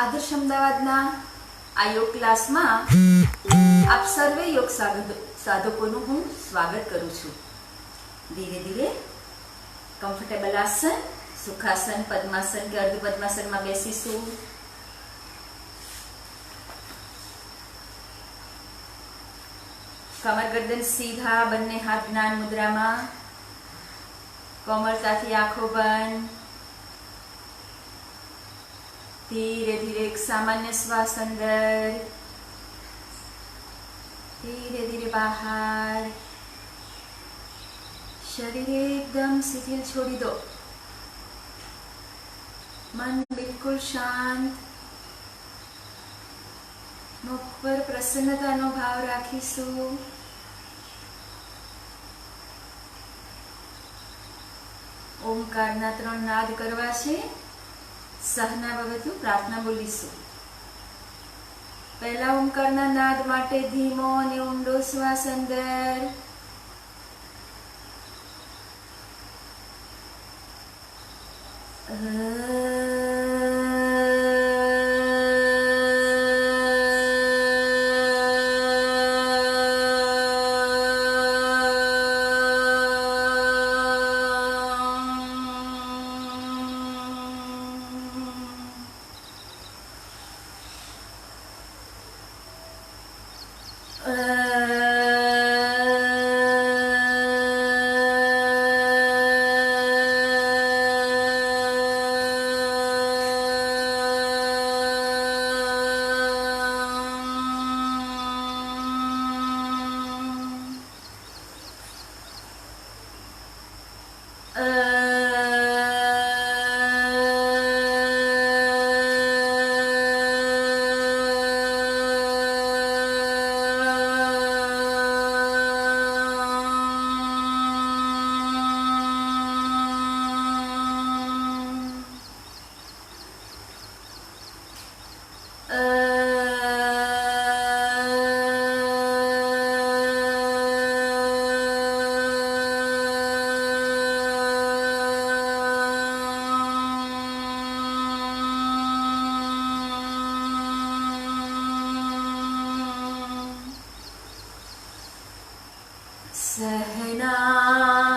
आदर्श अमदावादના આ યોગ ક્લાસમાં આપ સર્વે યોગ સાધકોનું હું સ્વાગત કરું છું। ધીરે ધીરે કમ્ફર્ટેબલ આસન, સુખાસન, પદ્માસન કે અર્ધ પદ્માસનમાં બેસીશું। કમર ગરદન સીધા, બંને હાથ જ્ઞાન મુદ્રામાં, કોમળતાથી આંખો બંધ। धीरे धीरे एक सामान्य श्वास अंदर, धीरे धीरे बाहर। शरीर एकदम शिथिल छोड़ी दो, मन बिल्कुल शांत। मुख पर प्रसन्नतानो भाव राखीशु। ओंकारना 3 नाद करवा छे। सहना भवतु प्रार्थना बोलीशु। पहला ओंकारना नाद माटे धीमो અને ઊંડો શ્વાસ અંદર,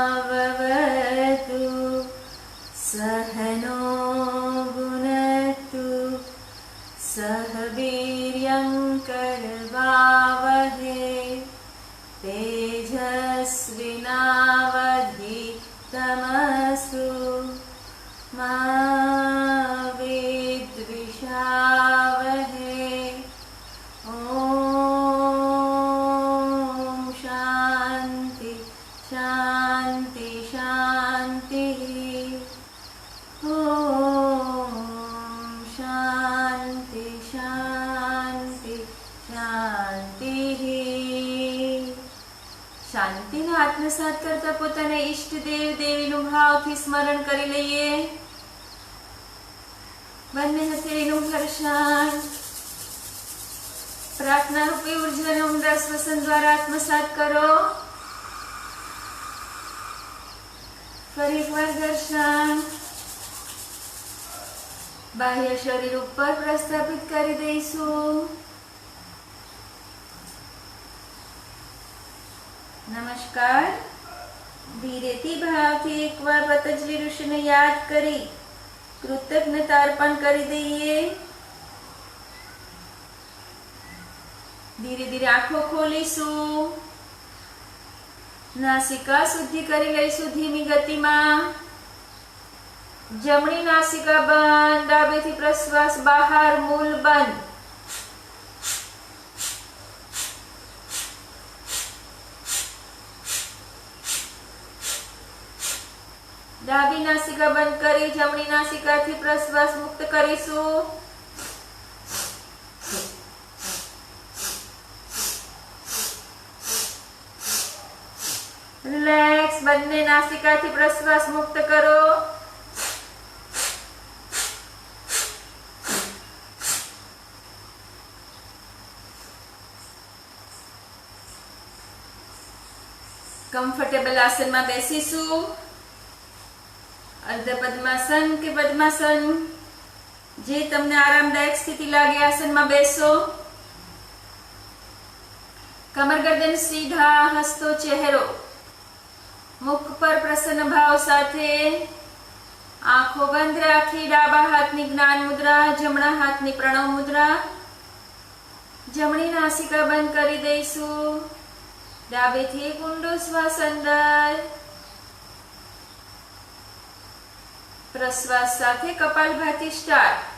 सहनाववतु सहनो भुनक्तु सह वीर्यं करवावहै तेजस्विनावधीतमस्तु मा विद्विषावहै। शांति शांति, ओम शांति शांति शांति। शांतिने आत्मसात करता पोताने इष्ट देव देवीनुं भावथी स्मरण करी लईए। बंने हथेळीनुं घर्षण प्रार्थना रूपी ऊर्जाने ઊંડા શ્વસન द्वारा आत्मसात करो। फरी एक बार घर्षण बाह्य शरीर ऊपर प्रस्थापित करी दईशुं। नमस्कार। धीरेथी भावथी एक बार पतंजलि ऋषिने याद करी कृतज्ञता अर्पण करी दईए। धीरे धीरे आंखों खोलीशुं। नासिका शुद्धि करी लईशुं धीमी गति में। जमणी नासिका बंद, डाबेथी प्रश्वास बहार, मूल बंद। डाबी नासिका बंद करी जमणी नासिका थी प्रश्वास मुक्त करीशुं। रिलैक्स, बंने नासिका थी प्रश्वास मुक्त करो। कम्फर्टेबल आसन में बेसीशुं। अर्ध पद्मासन के पद्मासन જે તમને આરામદાયક સ્થિતિ લાગે આસનમાં બેસો. કમર ગરદન સીધા, હસતો ચહેરો, મુખ પર પ્રસન્ન ભાવ સાથે, આંખો બંધ રાખી ડાબા હાથની જ્ઞાન મુદ્રા, જમણા હાથની પ્રણવ મુદ્રા. જમણી નાસિકા બંધ કરી દઈશું. ડાબેથી એક ઊંડો શ્વાસ અંદર, પ્રશ્વાસ સાથે કપાલભાતી સ્ટાર્ટ.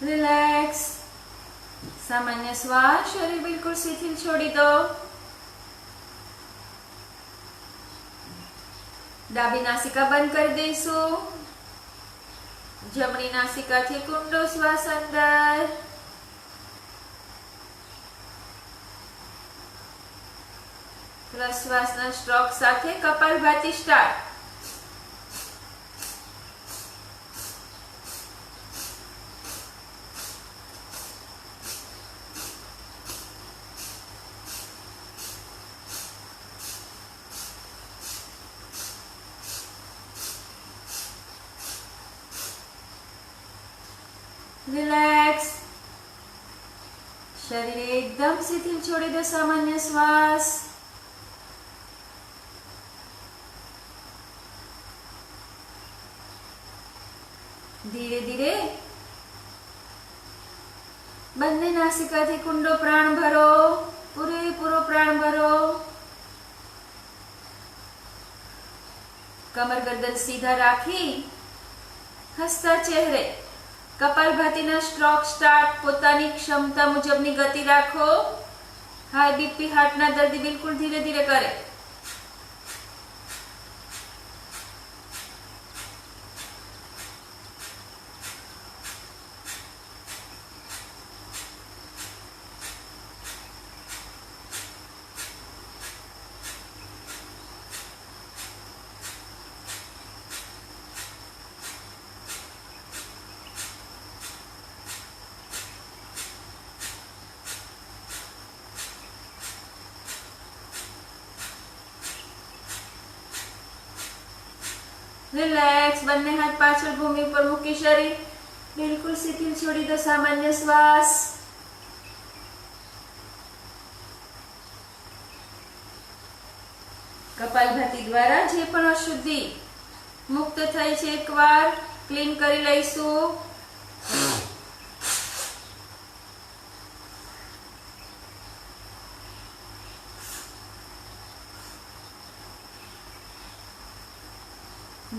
રિલેક્સ. સામાન્ય શ્વાસ, શરીર બિલકુલ શિથિલ છોડી દો. ડાબી નાસિકા બંધ કરી દઈશું. જમણી નાસિકાથી ઊંડો શ્વાસ અંદર, પ્રશ્વાસના સ્ટ્રોક સાથે કપાલભાતી સ્ટાર્ટ. રિલેક્સ. શરીર એકદમ શિથિલ છોડી દો. સામાન્ય શ્વાસ. ધીરે ધીરે બંને નાસિકાથી ઊંડો પ્રાણ ભરો, પૂરેપૂરો પ્રાણ ભરો. કમર ગરદન સીધા રાખી હસતા ચહેરે કપાલભાતીના સ્ટ્રોક સ્ટાર્ટ. પોતાની ક્ષમતા મુજબની ગતિ રાખો. હાઈ બીપી હાર્ટના દર્દી બિલકુલ ધીરે ધીરે કરે. રિલેક્સ. બંને હાથ પાછળ ભૂમિ પર મૂકી શરીર બિલકુલ શિથિલ છોડી દો. સામાન્ય શ્વાસ. કપાલભાતી દ્વારા જે પણ અશુદ્ધિ મુક્ત થઈ છે એકવાર ક્લીન કરી લઈશું.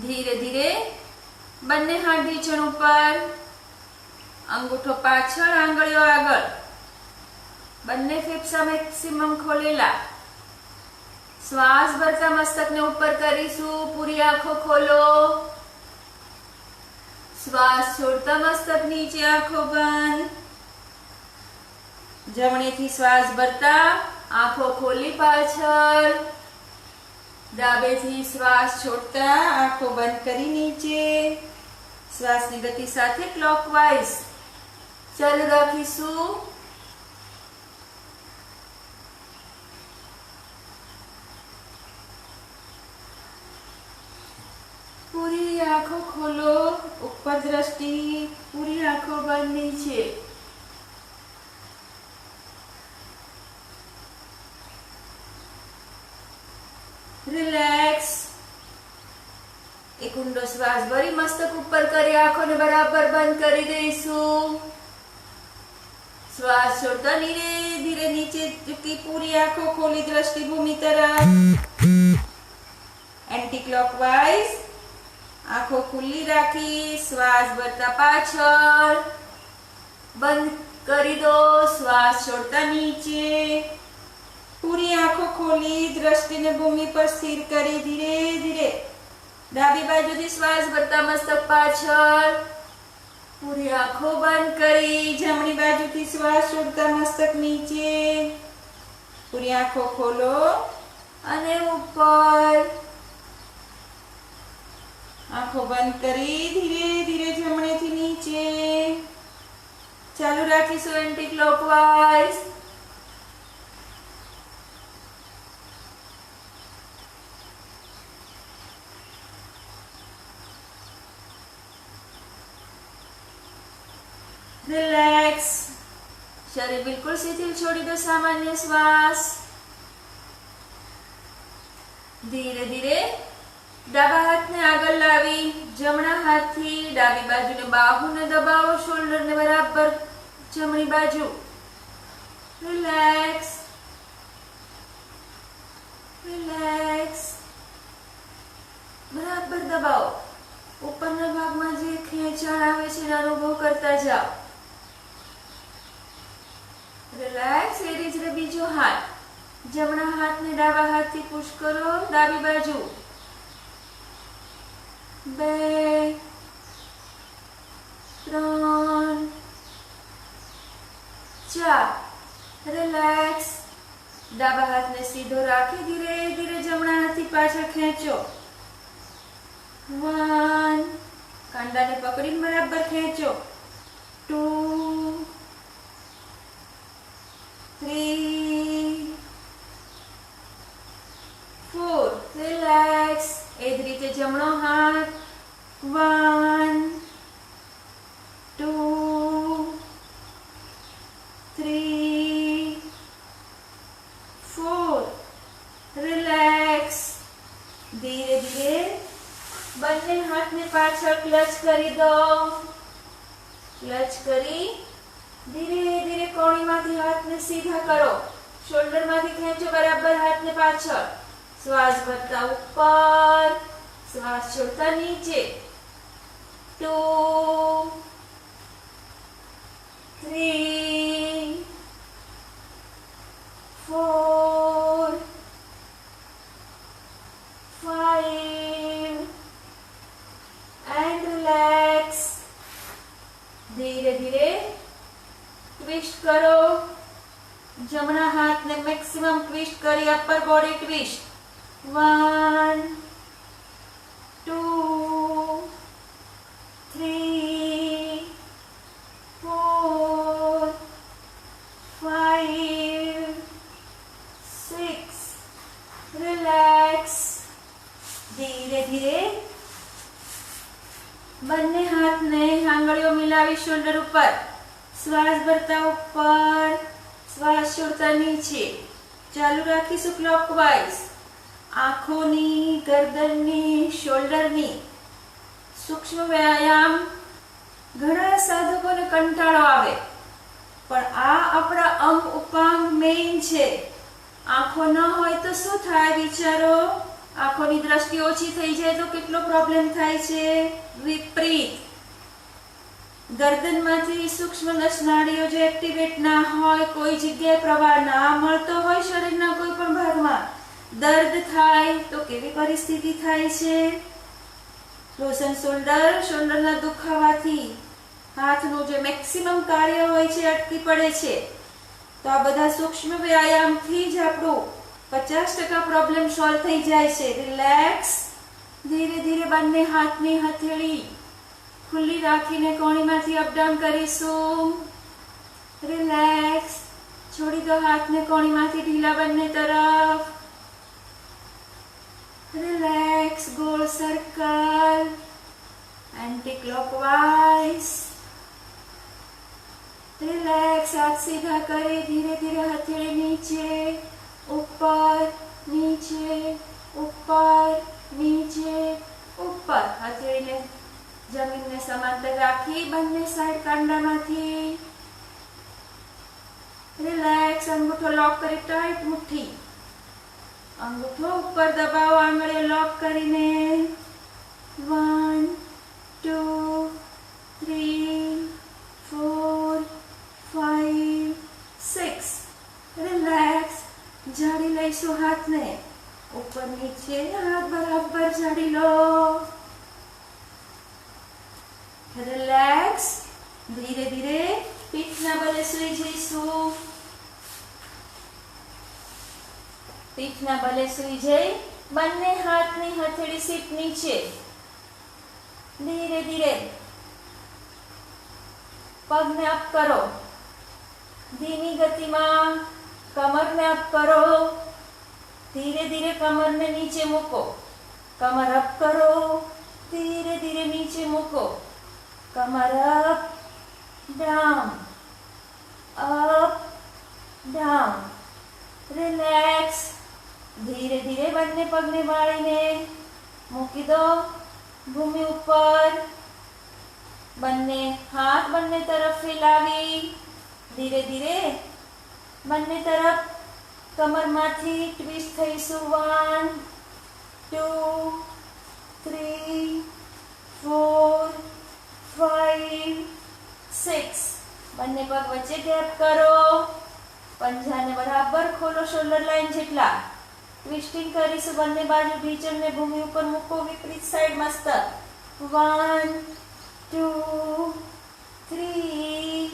ધીરે ધીરે બંને હાથ ઢીંચણ ઉપર, અંગૂઠો પાછળ, આંગળીઓ આગળ. બંને ફેફસા મેક્સિમમ ખોલેલા. શ્વાસ ભરતા મસ્તકને ઉપર કરીશું. પૂરી આંખો ખોલો. શ્વાસ છોડતા મસ્તક નીચે, આંખો બંધ. જમણેથી શ્વાસ ભરતા આંખો ખોલી પાછળ. ડાબેથી શ્વાસ છોડતા આંખો બંધ કરી નીચે. શ્વાસની ગતિ સાથે ક્લોકવાઇઝ ચાલુ રાખીશું. પૂરી આંખો ખોલો. ઉપર દ્રષ્ટિ, પૂરી આંખો બંધ નીચે. રિલેક્સ. એક ઊંડો શ્વાસ ભરી મસ્તક ઉપર કરી આંખોને બરાબર બંધ કરી દઈશું. શ્વાસ છોડતા ધીરે ધીરે નીચે ઝૂકી પૂરી આંખો ખોલી દ્રષ્ટિ ભૂમિ તરફ. એન્ટી ક્લોકવાઇઝ આંખો ખુલ્લી રાખી શ્વાસ ભરતા પાછળ બંધ કરી દો. શ્વાસ છોડતા નીચે. પૂરી આંખો ખોલી દ્રષ્ટિને ભૂમિ પર સ્થિર કરી ધીરે ધીરે ડાબી બાજુથી શ્વાસ ભરતા મસ્તક પાછળ. પૂરી આંખો બંધ કરી જમણી બાજુથી શ્વાસ છોડતા મસ્તક નીચે. પૂરી આંખો ખોલો અને ઉપર. આંખો આંખો બંધ કરી ધીરે ધીરે જમણેથી નીચે. ચાલુ રાખીશું એન્ટી ક્લોકવાઇઝ. રિલેક્સ. શરીર બિલકુલ શિથિલ છોડી દો. સામાન્ય શ્વાસ. ધીરે ધીરે ડાબા હાથને આગળ લાવી જમણા હાથથી ડાબી બાજુને બાહુને દબાવો. શોલ્ડરને બરાબર જમણી બાજુ. રિલેક્સ. રિલેક્સ. બરાબર દબાવો. ઉપરના ભાગમાં જે ખેંચાણ આવે છે એનો અનુભવ કરતા જાઓ. રિલેક્સ. એ રીતે બીજો હાથ જમણા હાથને ડાબા હાથથી પુશ કરો. ડાબી બાજુ. 2 3 4. રિલેક્સ. ડાબા હાથને સીધો રાખી ધીરે ધીરે જમણા હાથથી પાછળ ખેંચો. 1. કાંડાને પકડીને બરાબર ખેંચો. 2 3 4. રિલેક્સ. એ જ રીતે જમણો હાથ. 1 2 3 4. રિલેક્સ. ધીરે ધીરે બંને હાથને પાછળ ક્લચ કરી દો. ક્લચ કરી ધીરે ધીરે કોણીમાંથી હાથને સીધા કરો. શોલ્ડરમાંથી ખેંચો બરાબર હાથને પાછળ. શ્વાસ ભરતા ઉપર. શ્વાસ છોડતા નીચે. 2 3 4 5 and relax. ધીરે ધીરે ટ્વિસ્ટ કરો. જમણા હાથને મેક્સિમમ ટ્વિસ્ટ કરી અપર બોડી ટ્વિસ્ટ. 1 2 3 4 5 6. રિલેક્સ. ધીરે ધીરે બંને હાથને આંગળીઓ મિલાવી શોલ્ડર ઉપર. શ્વાસ ભરતા ઉપર. શ્વાસ છોડતા નીચે. ચાલુ રાખીશું ક્લોકવાઇઝ. આંખોની, ગરદનની, શોલ્ડરની સૂક્ષ્મ વ્યાયામ. ઘણા સાધકોને કંટાળો આવે, પણ આ આપણા અંગ ઉપાંગ મેઇન છે. આંખો ન હોય તો શું થાય વિચારો? આંખોની દ્રષ્ટિ ઓછી થઈ જાય તો કેટલો પ્રોબ્લેમ થાય છે? વિપરીત. ગરદનમાંથી સૂક્ષ્મ નસનાળીઓ જો એક્ટિવેટ ના હોય, કોઈ જગ્યાએ પ્રવાહ ના મળતો હોય શરીરના કોઈ પણ ભાગમાં, દર્દ થાય તો કેવી પરિસ્થિતિ થાય છે? ફ્રોઝન શોલ્ડર, શોલ્ડરના દુખાવાથી હાથનું જે મેક્સિમમ કાર્ય હોય છે અટકી પડે છે. તો આ બધા સૂક્ષ્મ વ્યાયામથી જ આપણું 50% પ્રોબ્લેમ સોલ્વ થઈ જાય છે. રિલેક્સ. ધીરે ધીરે બંને હાથની હથેળી ખુલ્લી રાખીને કોણીમાંથી અપડાઉન કરીશું. રિલેક્સ. છોડી દો હાથને કોણીમાંથી ઢીલા બંને તરફ. રિલેક્સ. ગોળ સર્કલ. Anti clockwise. રિલેક્સ. હાથ સીધા કરી ધીરે ધીરે હથેળી નીચે, ઉપર, નીચે, ઉપર, નીચે, ઉપર. હથેળીને જમીનને સમાંતર રાખી બંને સાઈડ કાંડામાંથી. રિલેક્સ. અંગૂઠો લોક કરી ટાઈટ મુઠ્ઠી. અંગૂઠો ઉપર દબાવો આંગળીઓ લોક કરીને. 1 2 3 4 5 6. રિલેક્સ. જાડી લઈશું હાથને ઉપર નીચે. હાથ બરાબર જાડી લો. રિલેક્સ. ધીરે ધીરે પીઠના બલે સૂઈ જઈશું. પીઠના બલે સૂઈ જઈ બંને હાથની હથેળી સીટ નીચે. ધીરે ધીરે પગને અપ કરો, ધીમી ગતિમાં કમરને અપ કરો, ધીરે ધીરે કમરને નીચે મૂકો, કમર અપ કરો, ધીરે ધીરે નીચે મૂકો, કમર up down, up down, relax. ધીરે ધીરે બંને પગને વાળીને મૂકી દો ભૂમિ ઉપર. બંને હાથ બંને તરફ ફેલાવી ધીરે ધીરે બંને તરફ કમરમાંથી ટ્વિસ્ટ થઈશું. 1 2 3 4 5 6. બંને પગ વચ્ચે ગેપ કરો, પંજાને બરાબર ખોલો, શોલ્ડર લાઈન જેટલા. ટ્વિસ્ટિંગ કરીશું બંને બાજુ. ઢીચણને ભૂમિ ઉપર મૂકો, વિપરીત સાઈડ મસ્તક. 1 2 3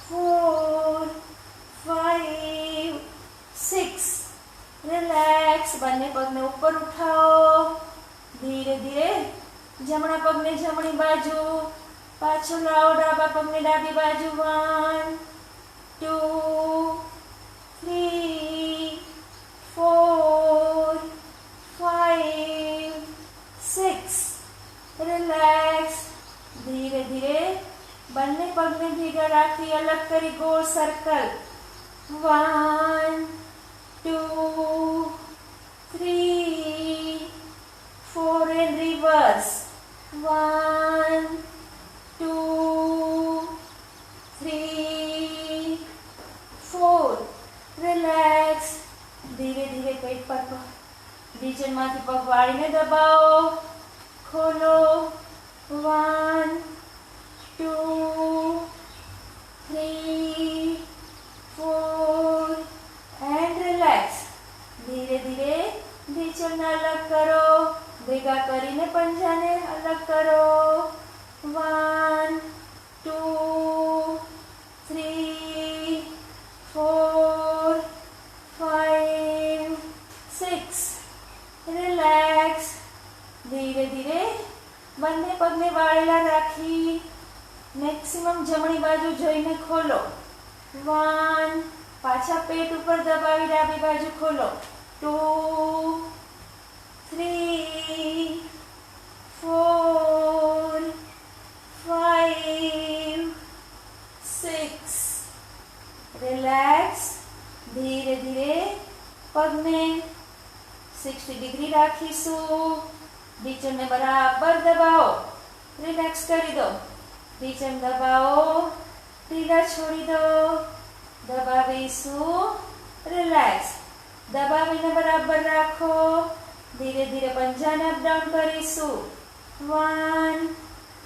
4 5 6. રિલેક્સ. બંને પગને ઉપર ઉઠાવો, ધીરે ધીરે જમણા પગને જમણી બાજુ પાછો લાવો, ડાબા પગને ડાબી બાજુ. 1 2 3 4 5 6. રિલેક્સ. ધીરે ધીરે બંને પગને ભેગા રાખી અલગ કરી ગોળ સર્કલ. 1 2 3 4 and reverse. 1 2 3 4. રિલેક્સ. ધીરે ધીરે પેટ પર ઢીચણમાંથી પગ વાળીને દબાવો, ખોલો. 1 2 3 4 and relax. ધીરે ધીરે ઢીચણને અલગ કરો, ભેગા કરીને પંજાને અલગ કરો. 1 2 3 4 5 6. રિલેક્સ. ધીરે ધીરે બંને પગને વાળેલા રાખી મેક્સિમમ જમણી બાજુ જોઈને ખોલો. 1. પાછા પેટ ઉપર દબાવી ડાબી બાજુ ખોલો. 2 3 4 5 6. રિલેક્સ. ધીરે ધીરે પગને 60 ડિગ્રી રાખીશું. ઢીચણને બરાબર દબાવો, રિલેક્સ કરી દો. ઢીચણ દબાવો, ઢીલા છોડી દો. દબાવીશું, રિલેક્સ. દબાવીને બરાબર રાખો. ધીરે ધીરે પંજાને અપ ડાઉન કરીશું. 1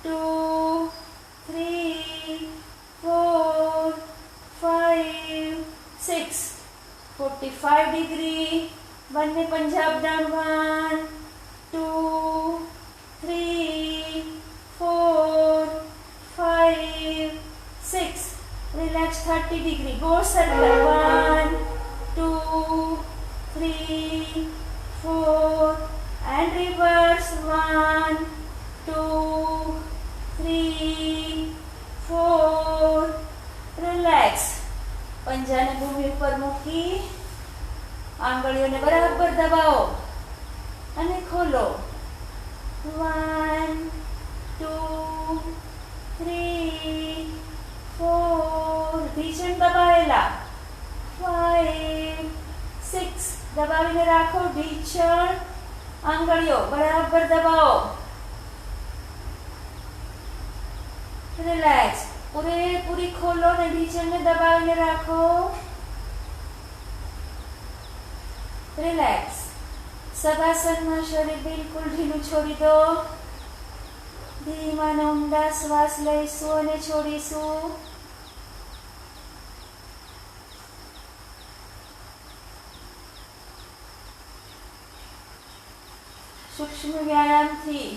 2 3 4 5 6. 45 ડિગ્રી. બંને પંજા અપ ડાઉન. 1 2 3 4 5 6. રિલેક્સ. 30 ડિગ્રી. ગોળ સર્કલ. 1 2 3 4 and reverse. 1 2 3 4. રિલેક્સ. પંજાને ભૂમિ ઉપર મૂકી આંગળીઓને બરાબર દબાવો અને ખોલો. 1 2 3 4. ઢીચણ દબાવેલા. 5 6. દબાવીને રાખો. ઢીચણ આંગળીઓ બરાબર દબાવો. રિલેક્સ. પૂરેપૂરી ખોલો ને ઢીચણને દબાવીને રાખો. રિલેક્સ. સવાસનમાં શરીર બિલકુલ ઢીલું છોડી દો. ધીમા અને ઊંડા શ્વાસ લઈશું અને છોડીશું. સૂક્ષ્મ વ્યાયામથી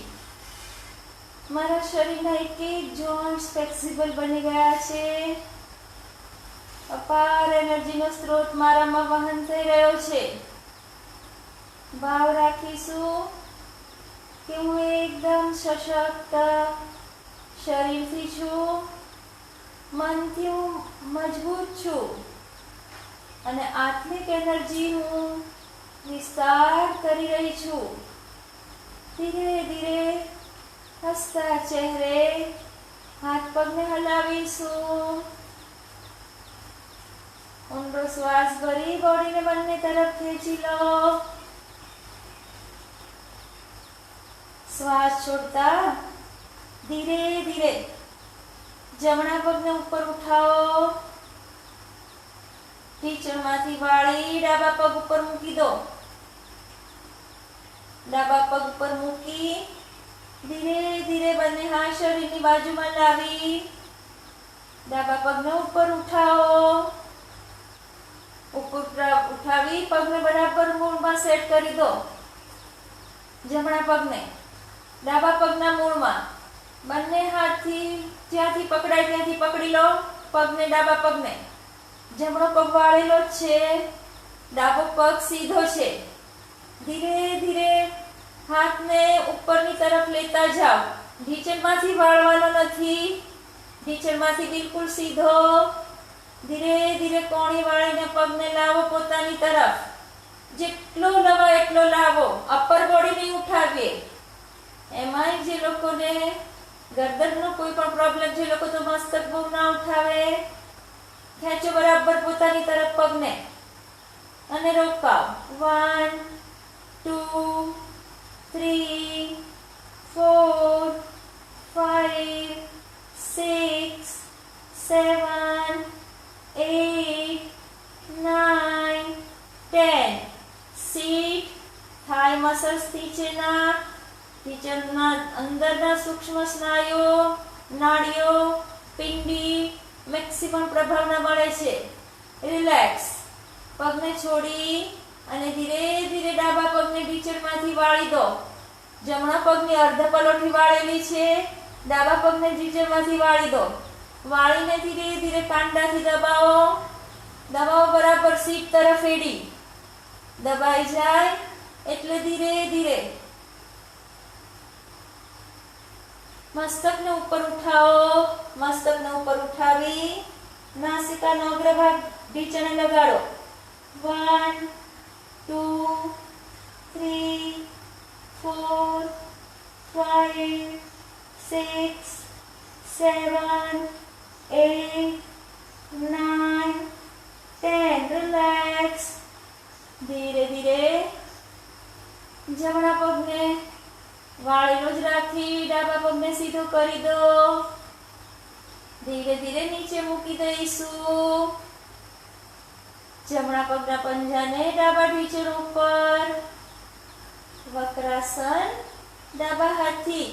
મારા શરીરના એક એક જોઇન્ટ્સ ફ્લેક્સિબલ બની ગયા છે. અપાર એનર્જીનો સ્ત્રોત મારામાં વહન થઈ રહ્યો છે. ભાવ રાખીશું. કે હું એકદમ સશક્ત શરીરથી છું, મનથી હું મજબૂત છું અને આત્મિક એનર્જી હું વિસ્તાર કરી રહી છું. ધીરે ધીરે હસતા ચહેરે હાથ પગને હલાવીશું. ઊંડો શ્વાસ ભરી બોડીને બંને તરફ ખેંચી લો. શ્વાસ છોડતા ધીરે ધીરે જમણા પગને ઉપર ઉઠાવો. ઢીંચણમાંથી વાળી ડાબા પગ ઉપર મૂકી દો. ડાબા પગ ઉપર મૂકી ધીરે ધીરે બંને હાથ શરીરની બાજુમાં લાવી ડાબા પગને ઉપર ઉઠાવો. ઉપર ઉઠાવી પગને બરાબર મૂળમાં સેટ કરી દો. જમણા પગને ડાબા પગના મૂળમાં બંને હાથથી જ્યાંથી પકડાય ત્યાંથી પકડી લો. પગને ડાબા પગને જમણો પગ વાળેલો છે, ડાબો પગ સીધો છે. ધીરે ધીરે હાથને ઉપરની તરફ લેતા જાઓ. ઢીંચણમાંથી વાળવાનો નથી, ઢીંચણમાંથી બિલકુલ સીધો. ધીરે ધીરે કોણી વાળીને પગને લાવો પોતાની તરફ. જેટલો લવાય એટલો લાવો. અપર બોડી નહીં ઉઠાવીએ. એમાંય જે લોકોને ગરદનનો કોઈ પણ પ્રોબ્લેમ છે, લોકો તો મસ્તક બહુ ના ઉઠાવે. ખેંચો બરાબર પોતાની તરફ પગને અને રોકાવ. 1 2 3 4 5 6 7 8 9 10. સીટ. થાઈ મસલ્સ નીચેના, ઢીંચણના અંદરના સૂક્ષ્મ સ્નાયુઓ, નાડીઓ, પિંડી મેક્સિમમ પ્રભાવના મળે છે. રિલેક્સ. પગને છોડી અને ધીરે ધીરે ડાબા પગને ઢીંચણમાંથી વાળી દો. જમણા પગની અર્ધ પલોઠી વાળેલી છે, ડાબા પગને ઢીંચણમાંથી વાળી દો. વાળીને ધીરે ધીરે કાંડાથી દબાવો. દબાવો બરાબર સીટ તરફ એડી દબાઈ જાય એટલે ધીરે ધીરે મસ્તકને ઉપર ઉઠાવો. મસ્તકને ઉપર ઉઠાવી નાસિકાનો અગ્રભાગ ઢીંચણે લગાડો. 1 2 3 4 5 6 7 8 9 10. રિલેક્સ. ધીરે ધીરે જમણા પગને વાળેલો જ રાખી ડાબા પગને સીધો કરી દો. ધીરે ધીરે નીચે મૂકી દઈશું. જમણા પગના પંજાને ડાબા ઢીંચણ ઉપર. વક્રાસન. ડાબા હાથથી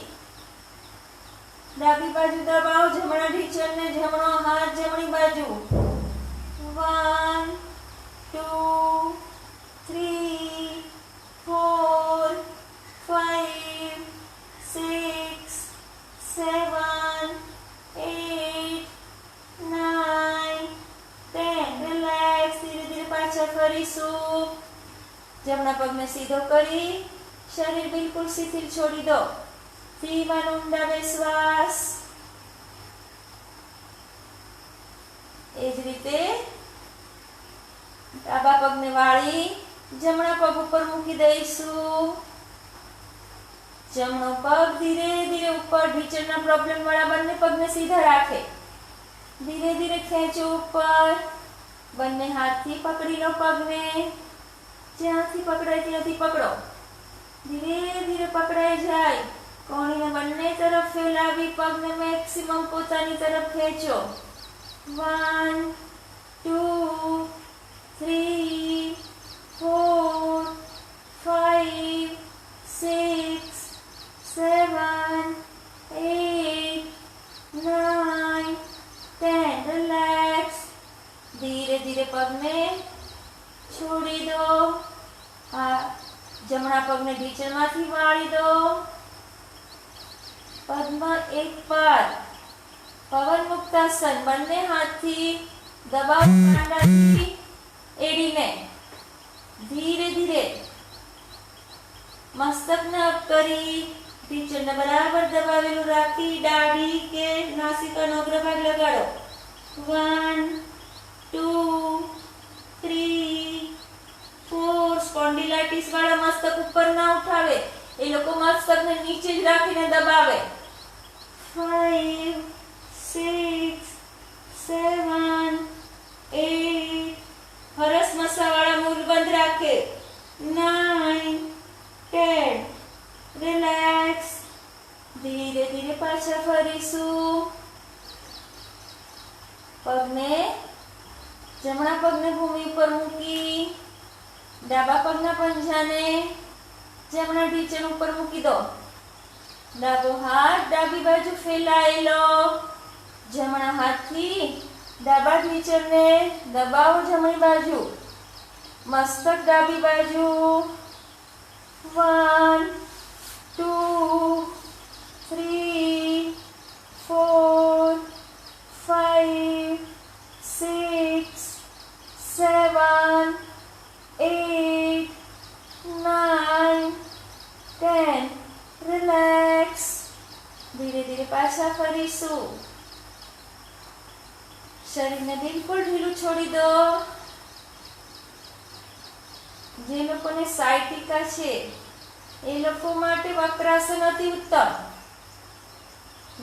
ડાબી બાજુ દબાવો જમણા ઢીંચણને. જમણો હાથ જમણી બાજુ. 1 2 3 4 5 6 7 8 9 10. રિલેક્સ. ધીરે ધીરે પાછા ફરીશું. જમણા પગને સીધો કરી શરીર બિલકુલ શિથિલ છોડી દો. ધીમા ઊંડા બે શ્વાસ. એ જ રીતે ડાબા પગને વાળી જમણા પગ ઉપર મૂકી દઈશું. જમણો પગ ધીરે ધીરે ઉપર. ઢીંચણના પ્રોબ્લેમ વાળા બંને પગને સીધા રાખે. ધીરે ધીરે ખેંચો ઉપર. બંને હાથથી પકડી લો પગને. જ્યાંથી પકડાય ત્યાંથી પકડો. ધીરે ધીરે પકડાઈ જાય. કોણીને બંને તરફ ફેલાવી પગને મેક્સિમમ પોતાની તરફ ખેંચો. 1 2 3 4 5 6 7 8 9 10. રિલેક્સ. ધીરે ધીરે પગને છોડી દો. જમણા પગને ઢીંચણમાંથી વાળી દો. પદ્મ એક પાદ. પવન મુક્તાસન. બંને હાથથી દબાવો કાંડાથી એડીને. ધીરે ધીરે મસ્તકને અપ કરી ટીચરને બરાબર દબાવેલું રાખી દાઢી કે નાસિકાનો અગ્રભાગ લગાડો. 1 2 3 4. સ્પોન્ડિલાઇટિસ વાળા મસ્તક ઉપર ના ઉઠાવે, એ લોકો મસ્તકને નીચે જ રાખીને દબાવે. 5 6 7 8. હરસ મસા વાળા મૂળ બંધ રાખે. 9 10. રિલેક્સ. ધીરે ધીરે પાછા ફરીશું. પગને જમણા પગને ભૂમિ પર મૂકી ડાબા પગના પંજાને જમણા ઢીંચણ ઉપર મૂકી દો. ડાબો હાથ ડાબી બાજુ ફેલાયેલો. જમણા હાથથી ડાબા ઢીંચણને દબાવો જમણી બાજુ. મસ્તક ડાબી બાજુ. 1 2 3 4 5 6 7 8 9 10. રિલેક્સ. ધીરે ધીરે પાછા ફરીશું. શરીરને બિલકુલ ઢીલું છોડી દો. જે લોકોને સાયટિકા છે એ લોકો માટે વક્રાસન અતિ ઉત્તમ.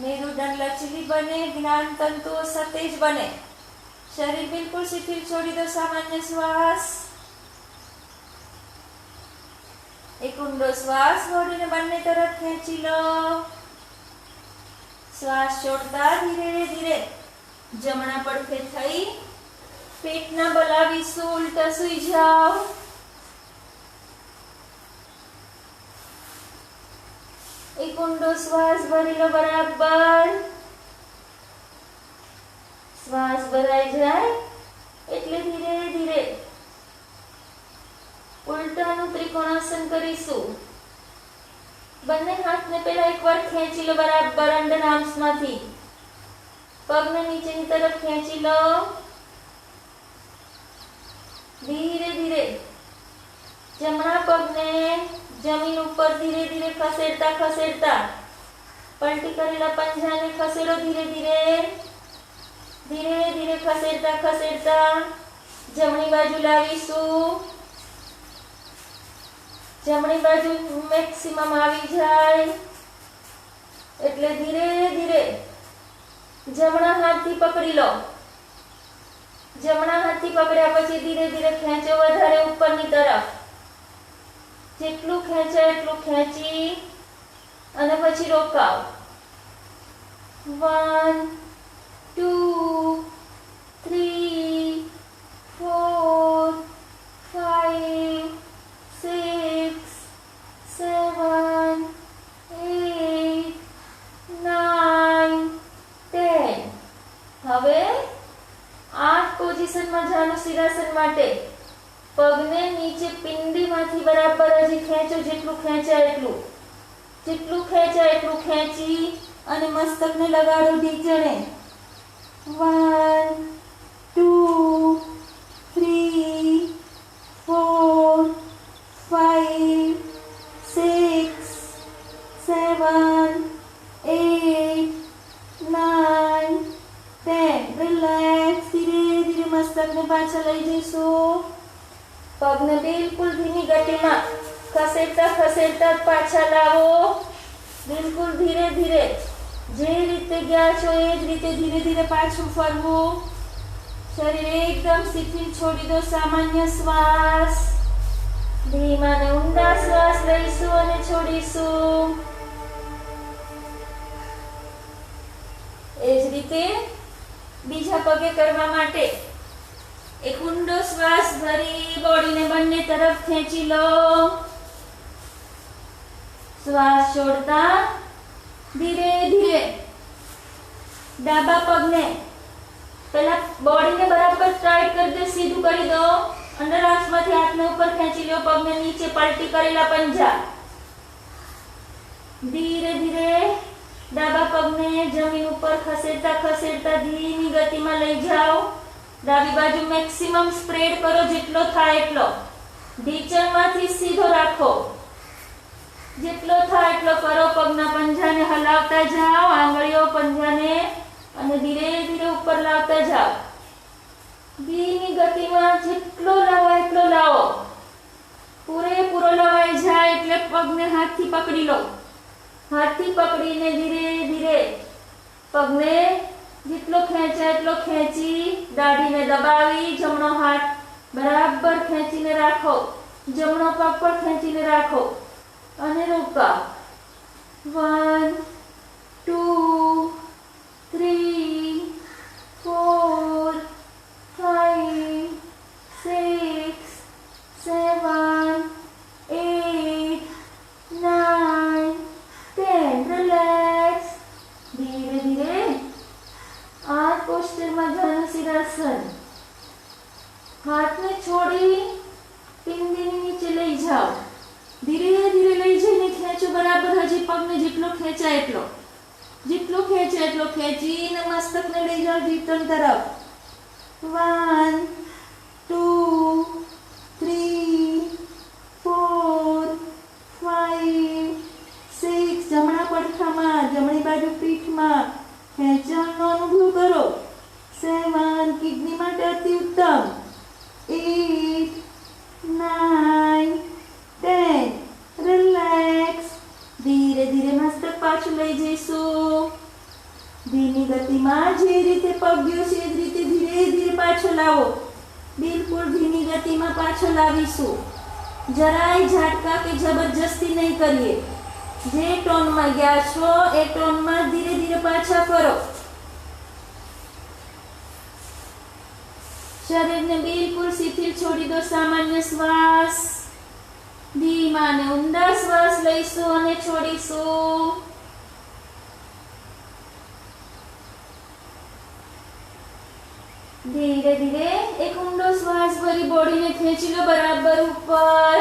મેરુદંડ લચીલી બને, જ્ઞાન તંતુઓ સતેજ બને. શરીર બિલકુલ શિથિલ છોડી દો. સામાન્ય શ્વાસ. એક ઊંડો શ્વાસ બોડીને બંને તરફ ખેંચી લો. શ્વાસ છોડતા ધીરે ધીરે જમણા પડખે થઈ પેટના બલાવીશું. ઉલટા સૂઈ જાઓ. એક ઊંડો શ્વાસ ભરી લો બરાબર. શ્વાસ ભરાઈ જાય એટલે ધીરે ધીરે ઉલટાનું ત્રિકોણાસન કરીશું. બંને હાથને પહેલા એકવાર ખેંચી લો બરાબર અંડર આર્મ્સમાંથી. પગને નીચેની તરફ ખેંચી લો. ધીરે ધીરે જમણા પગને જમીન ઉપર ધીરે ધીરે ખસેડતા ખસેડતા પલટી કરેલા પંજાને ખસેડો. ધીરે ધીરે ધીરે ધીરે ખસેડતા ખસેડતા જમણી બાજુ લાવીશું. જમણી બાજુ મેક્સિમમ આવી જાય એટલે ધીરે ધીરે જમણા હાથથી પકડી લો. જમણા હાથથી પકડ્યા પછી ધીરે ધીરે ખેંચો વધારે ઉપરની તરફ. જેટલું ખેંચાય એટલું ખેંચી અને પછી રોકાવ. 1 2 3 4 5 6 7 8 9 10. હવે 8 પોઝિશનમાં જાનું શિરાસન માટે. પગને નીચે પિંડીમાંથી બરાબર હજી ખેંચો. જેટલું ખેંચાય એટલું. જેટલું ખેંચાય એટલું ખેંચી અને મસ્તકને લગાડો ઢીંચણે. 1 2 3 4 5 6 7 8 9 10. રિલેક્સ. ધીરે ધીરે મસ્તકને પાછા લઈ જઈશું. પગને બિલકુલ ધીમી ગતિમાં ખસેડતા ખસેડતા પાછા લાવો. બિલકુલ ધીરે ધીરે જે રીતે ગયા છો એ જ રીતે ધીરે ધીરે પાછું ફરવું. શરીર એકદમ શિથિલ છોડી દો. સામાન્ય શ્વાસ. ધીમા અને ઊંડા શ્વાસ લઈશું અને છોડીશું. એ જ રીતે બીજા પગે કરવા માટે એક ઊંડો શ્વાસ ભરી બોડીને બંને તરફ ખેંચી લો. શ્વાસ છોડતા ધીરે ધીરે ડાબા પગને પહેલા બોડીને બરાબર ટાઈટ કરી દો. સીધું કરી દો. અંડર આર્મ્સમાંથી હાથને ઉપર ખેંચી લો. પગને નીચે પલટી કરેલા પંજા. ધીરે ધીરે ડાબા પગને જમીન ઉપર ખસેડતા ખસેડતા ધીમી ગતિમાં લઈ જાઓ. ડાબી બાજુ મેક્સિમમ સ્પ્રેડ કરો જેટલો થાય એટલો. ઢીંચણમાંથી સીધો રાખો. જેટલો થાય એટલો કરો. પગના હલાવતા જાઓ, આંગળીઓ પંજાને, અને ધીરે ધીરે ઉપર લાવતા જાઓ. ધીમી ગતિમાં જેટલો લાવો એટલો લાવો. પૂરેપૂરો લવાઈ જાય એટલે પગને હાથથી પકડી લો. હાથથી પકડીને ધીરે ધીરે પગને જેટલો ખેંચાય એટલો ખેંચી, દાઢીને દબાવી, જમણો હાથ બરાબર ખેંચીને રાખો, જમણો પગ પર ખેંચીને રાખો અને રોકાઓ. 1 2 3 4 5 6 7 8 9 10. રિલેક્સ. ધીરે ધીરે આ પોસ્ચરમાં ધનુશિરાસન. હાથને છોડી પિંડીની નીચે લઈ જાઓ. ધીરે ધીરે લઈ જઈને ખેંચો બરાબર. હજી પગને જેટલો ખેંચાય એટલો, જેટલો ખેંચાય એટલો ખેંચીને મસ્તકને લઈ જાઓ જીતન તરફ. 1 2 3 4 5 6. જમણા પડખામાં, જમણી બાજુ પીઠમાં ખેંચાણનો અનુભવ કરો. 7. કિડની માટે અતિ ઉત્તમ. 8 9 10. રિલેક્સ. ધીરે ધીરે મસ્તક પાછું લઈ જઈશું. ધીમી ગતિમાં જે રીતે પગ ગયો છે એ જ રીતે ધીરે ધીરે પાછો લાવો. બિલકુલ ધીમી ગતિમાં પાછો લાવીશું. જરાય ઝાટકા કે જબરજસ્તી નહીં કરીએ. જે ટોનમાં ગયા છો એ ટોનમાં ધીરે ધીરે પાછા ફરો. શરીરને બિલકુલ શિથિલ છોડી દો. સામાન્ય શ્વાસ, ધીમા અને ઊંડા શ્વાસ લઈશું અને છોડીશું. ધીરે ધીરે એક ઊંડો શ્વાસ ભરી બોડીને ખેંચી લો બરાબર ઉપર.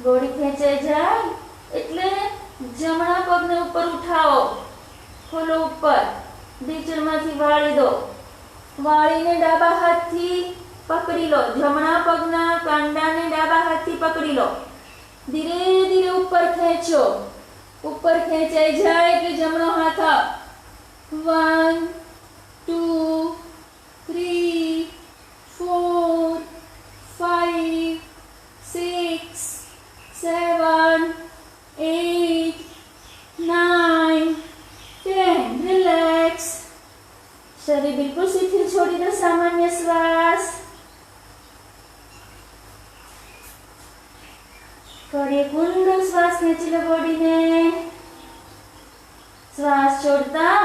બોડી ખેંચાઈ જાય એટલે જમણા પગને ઉપર ઉઠાવો, ખોલો ઉપર. ઢીચણમાંથી વાળી દો. વાળીને ડાબા હાથથી પકડી લો. જમણા પગના કાંડાને ડાબા હાથથી પકડી લો. ધીરે ધીરે ઉપર ખેંચો. ઉપર ખેંચાઈ જાય એટલે જમણો હાથ અપ. 1 2 3 4 5 6 7 8 9 10. રિલેક્સ. શરીર બિલકુલ શિથિલ છોડી દો. સામાન્ય શ્વાસ. ફરી એક ઊંડો શ્વાસ ખેંચી લો બોડીને. શ્વાસ છોડતા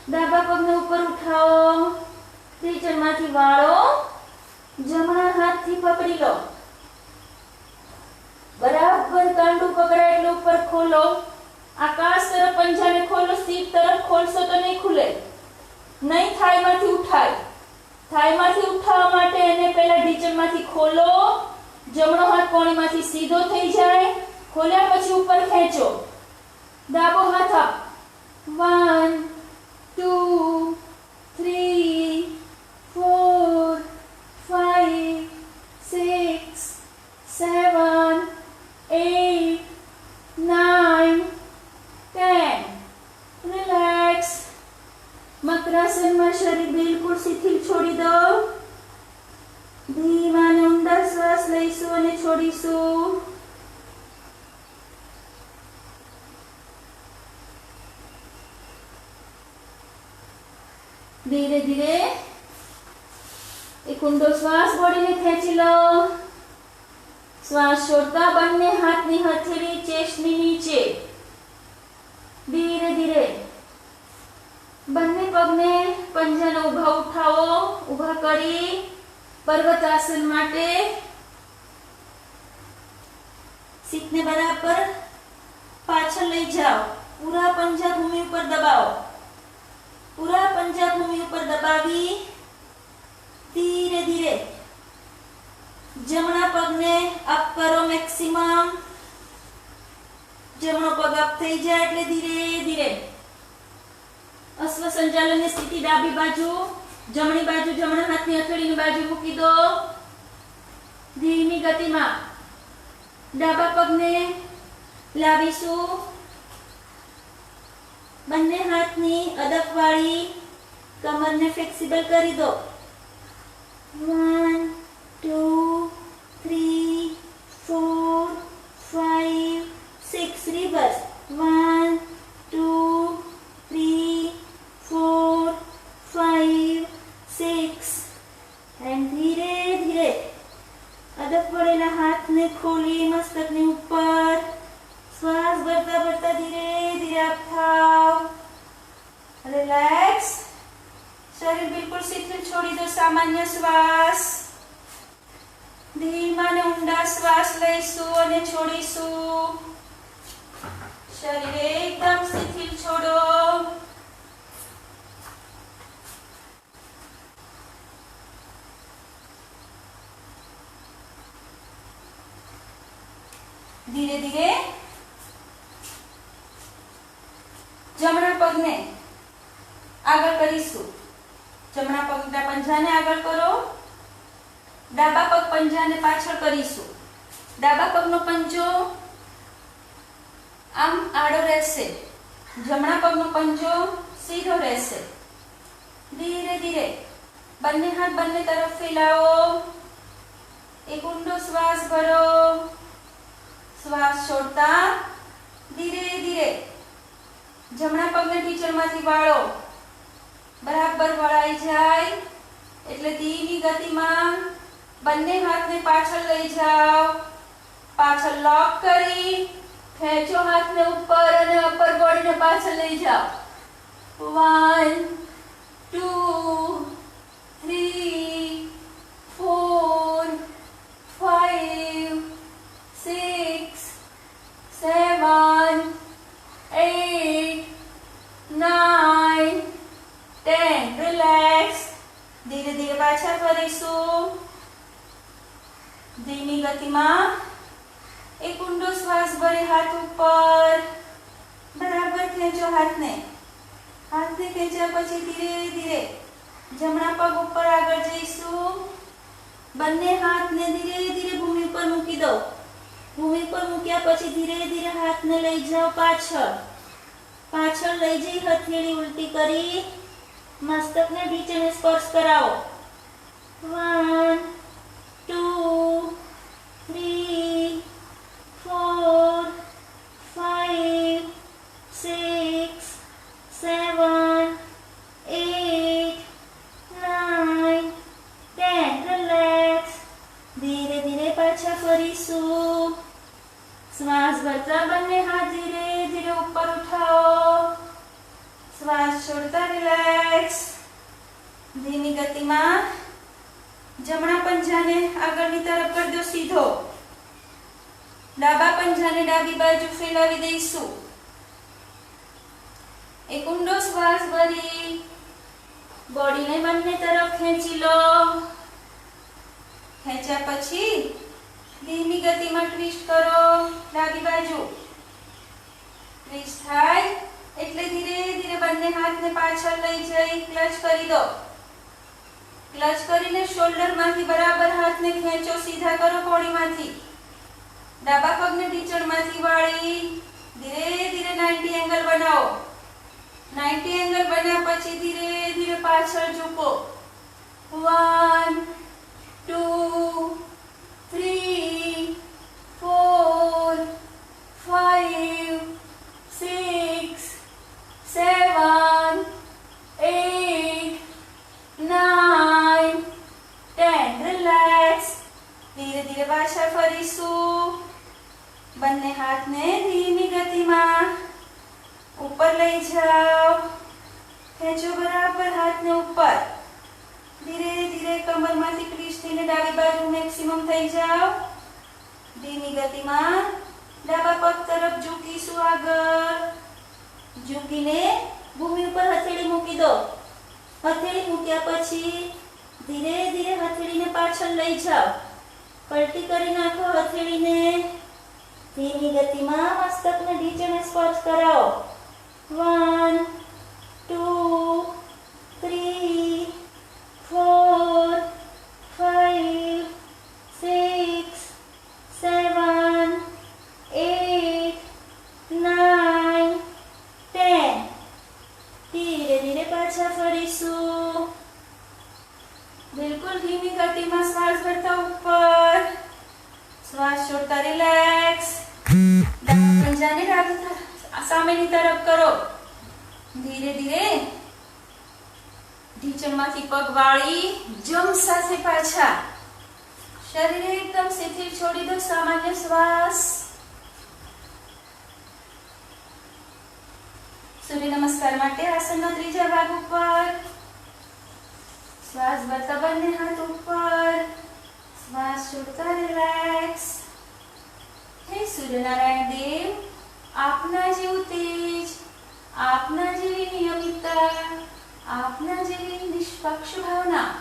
ડાબા પગને ઉપર ઉઠાવો. ઢીચણમાંથી વાળો. જમણા હાથથી પકડી લો. બરાબર કાંડું પકડાય એટલે ઉપર ખોલો. આકાશ તરફ પંજાને ખોલો. સીટ તરફ ખોલશો તો નહીં ખુલે. નહીં થાઈમાંથી ઉઠાય. થાઈમાંથી ઉઠાવવા માટે એને પહેલા ઢીચણમાંથી ખોલો. જમણો હાથ કોણીમાંથી સીધો થઈ જાય. ખોલ્યા પછી ઉપર ખેંચો. ડાબો હાથ અપ. 1 2 3 4 5 6 7 8 9 10. રિલેક્સ. મકરાસનમાં શરીર બિલકુલ શિથિલ છોડી દો. ધીમા અને ઊંડા શ્વાસ લઈશું અને છોડીશું. ધીરે ધીરે એક ઊંડો શ્વાસ બોડીને ખેંચી લો. શ્વાસ છોડતા બંને હાથની હથેળી ચેસ્ટની નીચે. ધીરે ધીરે બંને પગને પંજાને ઊભા ઉઠાવો. ઊભા કરી પર્વતાસન માટે સીટને બરાબર પાછળ લઈ જાઓ. પૂરા પંજા ભૂમિ ઉપર દબાવો. પૂરા પંજા ભૂમિ ઉપર દબાવી ધીરે ધીરે જમણા પગને અપ કરો. મેક્સિમમ જમણો પગ અપ થઈ જાય એટલે ધીરે ધીરે અશ્વ સંચાલનની સ્થિતિ. ડાબી બાજુ, જમણી બાજુ જમણા હાથની હથેળીની બાજુ મૂકી દો. ધીમી ગતિમાં ડાબા પગને લાવીશું. બંને હાથની અદપવાળી કમરને ફ્લેક્સિબલ કરી દો. 1 2 3 4 5 6 રિવર્સ. 1 2 3 4 5 6 એન્ડ ધીરે ધીરે અદપ વળેલા હાથને ખોલી મસ્તકની ઉપર શ્વાસ ભરતા ભરતા ધીરે ધીરે અપ થાવ. રિલેક્સ. શરીર બિલકુલ શિથિલ છોડી દો. સામાન્ય શ્વાસ. ધીમા અને ઊંડા શ્વાસ લઈશું અને છોડીશું. શરીર એકદમ શિથિલ છોડો. ધીરે ધીરે જમણા પગને આગળ કરીશું. જમણા પગના પંજાને આગળ કરો. ડાબા પગ પંજાને પાછળ કરીશું. ડાબા પગનો પંજો આમ આડો રહેશે. જમણા પગનો પંજો સીધો રહેશે. ધીરે ધીરે બંને હાથ બંને તરફ ફેલાવો. એક ઊંડો શ્વાસ ભરો. શ્વાસ છોડતા ધીરે ધીરે જમણા પગને ટીચરમાંથી વાળો. બરાબર વળાઈ જાય એટલે ધીમી ગતિમાં બંને હાથને પાછળ લઈ જાઓ. પાછળ લોક કરી ખેંચો હાથને ઉપર અને અપર બોડીને પાછળ લઈ જાઓ. 1 2 3 4 5 6 7 8 9 10. રિલેક્સ. ધીરે ધીરે પાછા ફરીશું. ધીમી ગતિમાં એક ઊંડો શ્વાસ ભરી હાથ ઉપર. બરાબર ખેંચો હાથને. હાથને ખેંચ્યા પછી ધીરે ધીરે જમણા પગ ઉપર આગળ જઈશું. બંને હાથને ધીરે ધીરે ભૂમિ પર મૂકી દો. ભૂમિ પર મૂક્યા પછી ધીરે ધીરે હાથને લઈ જાઓ પાછળ. પાછળ લઈ જઈ હથેળી ઉલટી કરી મસ્તકને નીચે સ્પર્શ કરાવો. 1 2 3 4 5 6 7 8 9 10. રિલેક્સ. ધીરે ધીરે પાછા ફરીશું. શ્વાસ ભરતા બંને હાથ ધીરે ધીરે ઉપર ઉઠાવો. શ્વાસ છોડતા રિલેક્સ. ધીમી ગતિમાં જમણા પંજાને આગળની તરફ કરી દો સીધો. ડાબા પંજાને ડાબી બાજુ ફેલાવી દઈશું. એક ઊંડો શ્વાસ ભરી બોડીને બંને તરફ ખેંચી લો. ખેંચ્યા પછી ધીમી ગતિમાં ટ્વિસ્ટ કરો. ડાબી બાજુ ટ્વિસ્ટ થાય એટલે ધીરે ધીરે બંને હાથને પાછળ લઈ જઈ ક્લચ કરી દો. ક્લચ કરીને શોલ્ડરમાંથી બરાબર હાથને ખેંચો. સીધા કરો બોડીમાંથી. ડાબા પગને ટીચરમાંથી વાળી ધીરે ધીરે 90 એંગલ બનાવો. 90 એંગલ બન્યા પછી ધીરે ધીરે પાછળ ઝૂકો. 1 2 3 4 5 6 7 8 9 10. રિલેક્સ. ધીરે ધીરે પાછા ફરીશું. બંને હાથને ધીમી ગતિમાં ઉપર લઈ જાઓ. ખેંચો બરાબર હાથને ઉપર. ધીરે ધીરે કમરમાંથી ક્રીસ થઈને ડાબી બાજુ મેક્સિમમ થઈ જાઓ. ધીમી ગતિમાં ડાબા પગ તરફ ઝૂકીશું. આગળ ઝૂકીને ભૂમિ ઉપર હથેળી મૂકી દો. હથેળી મૂક્યા પછી ધીરે ધીરે હથેળીને પાછળ લઈ જાઓ. પલટી કરી નાખો હથેળીને. ધીમી ગતિમાં મસ્તકને નીચેને સ્પર્શ કરાવો. 1 2 3 4 5 6 7 8 સામેની તરફ કરો. ધીરે ધીરે ઢીંચણમાંથી પગ વાળી જમ્પ સાથે પાછા. શરીર એકદમ શિથિલ છોડી દો. સામાન્ય શ્વાસ. સૂર્ય નમસ્કાર માટે આસનના ત્રીજા ભાગ ઉપર. શ્વાસ ભરતા બંને હાથ ઉપર. શ્વાસ છોડતા રિલેક્સ. હે સૂર્યનારાયણ દેવ, આપના જેવું તેજ, આપના જેવી નિયમિતતા, આપના જેવી નિષ્પક્ષ ભાવના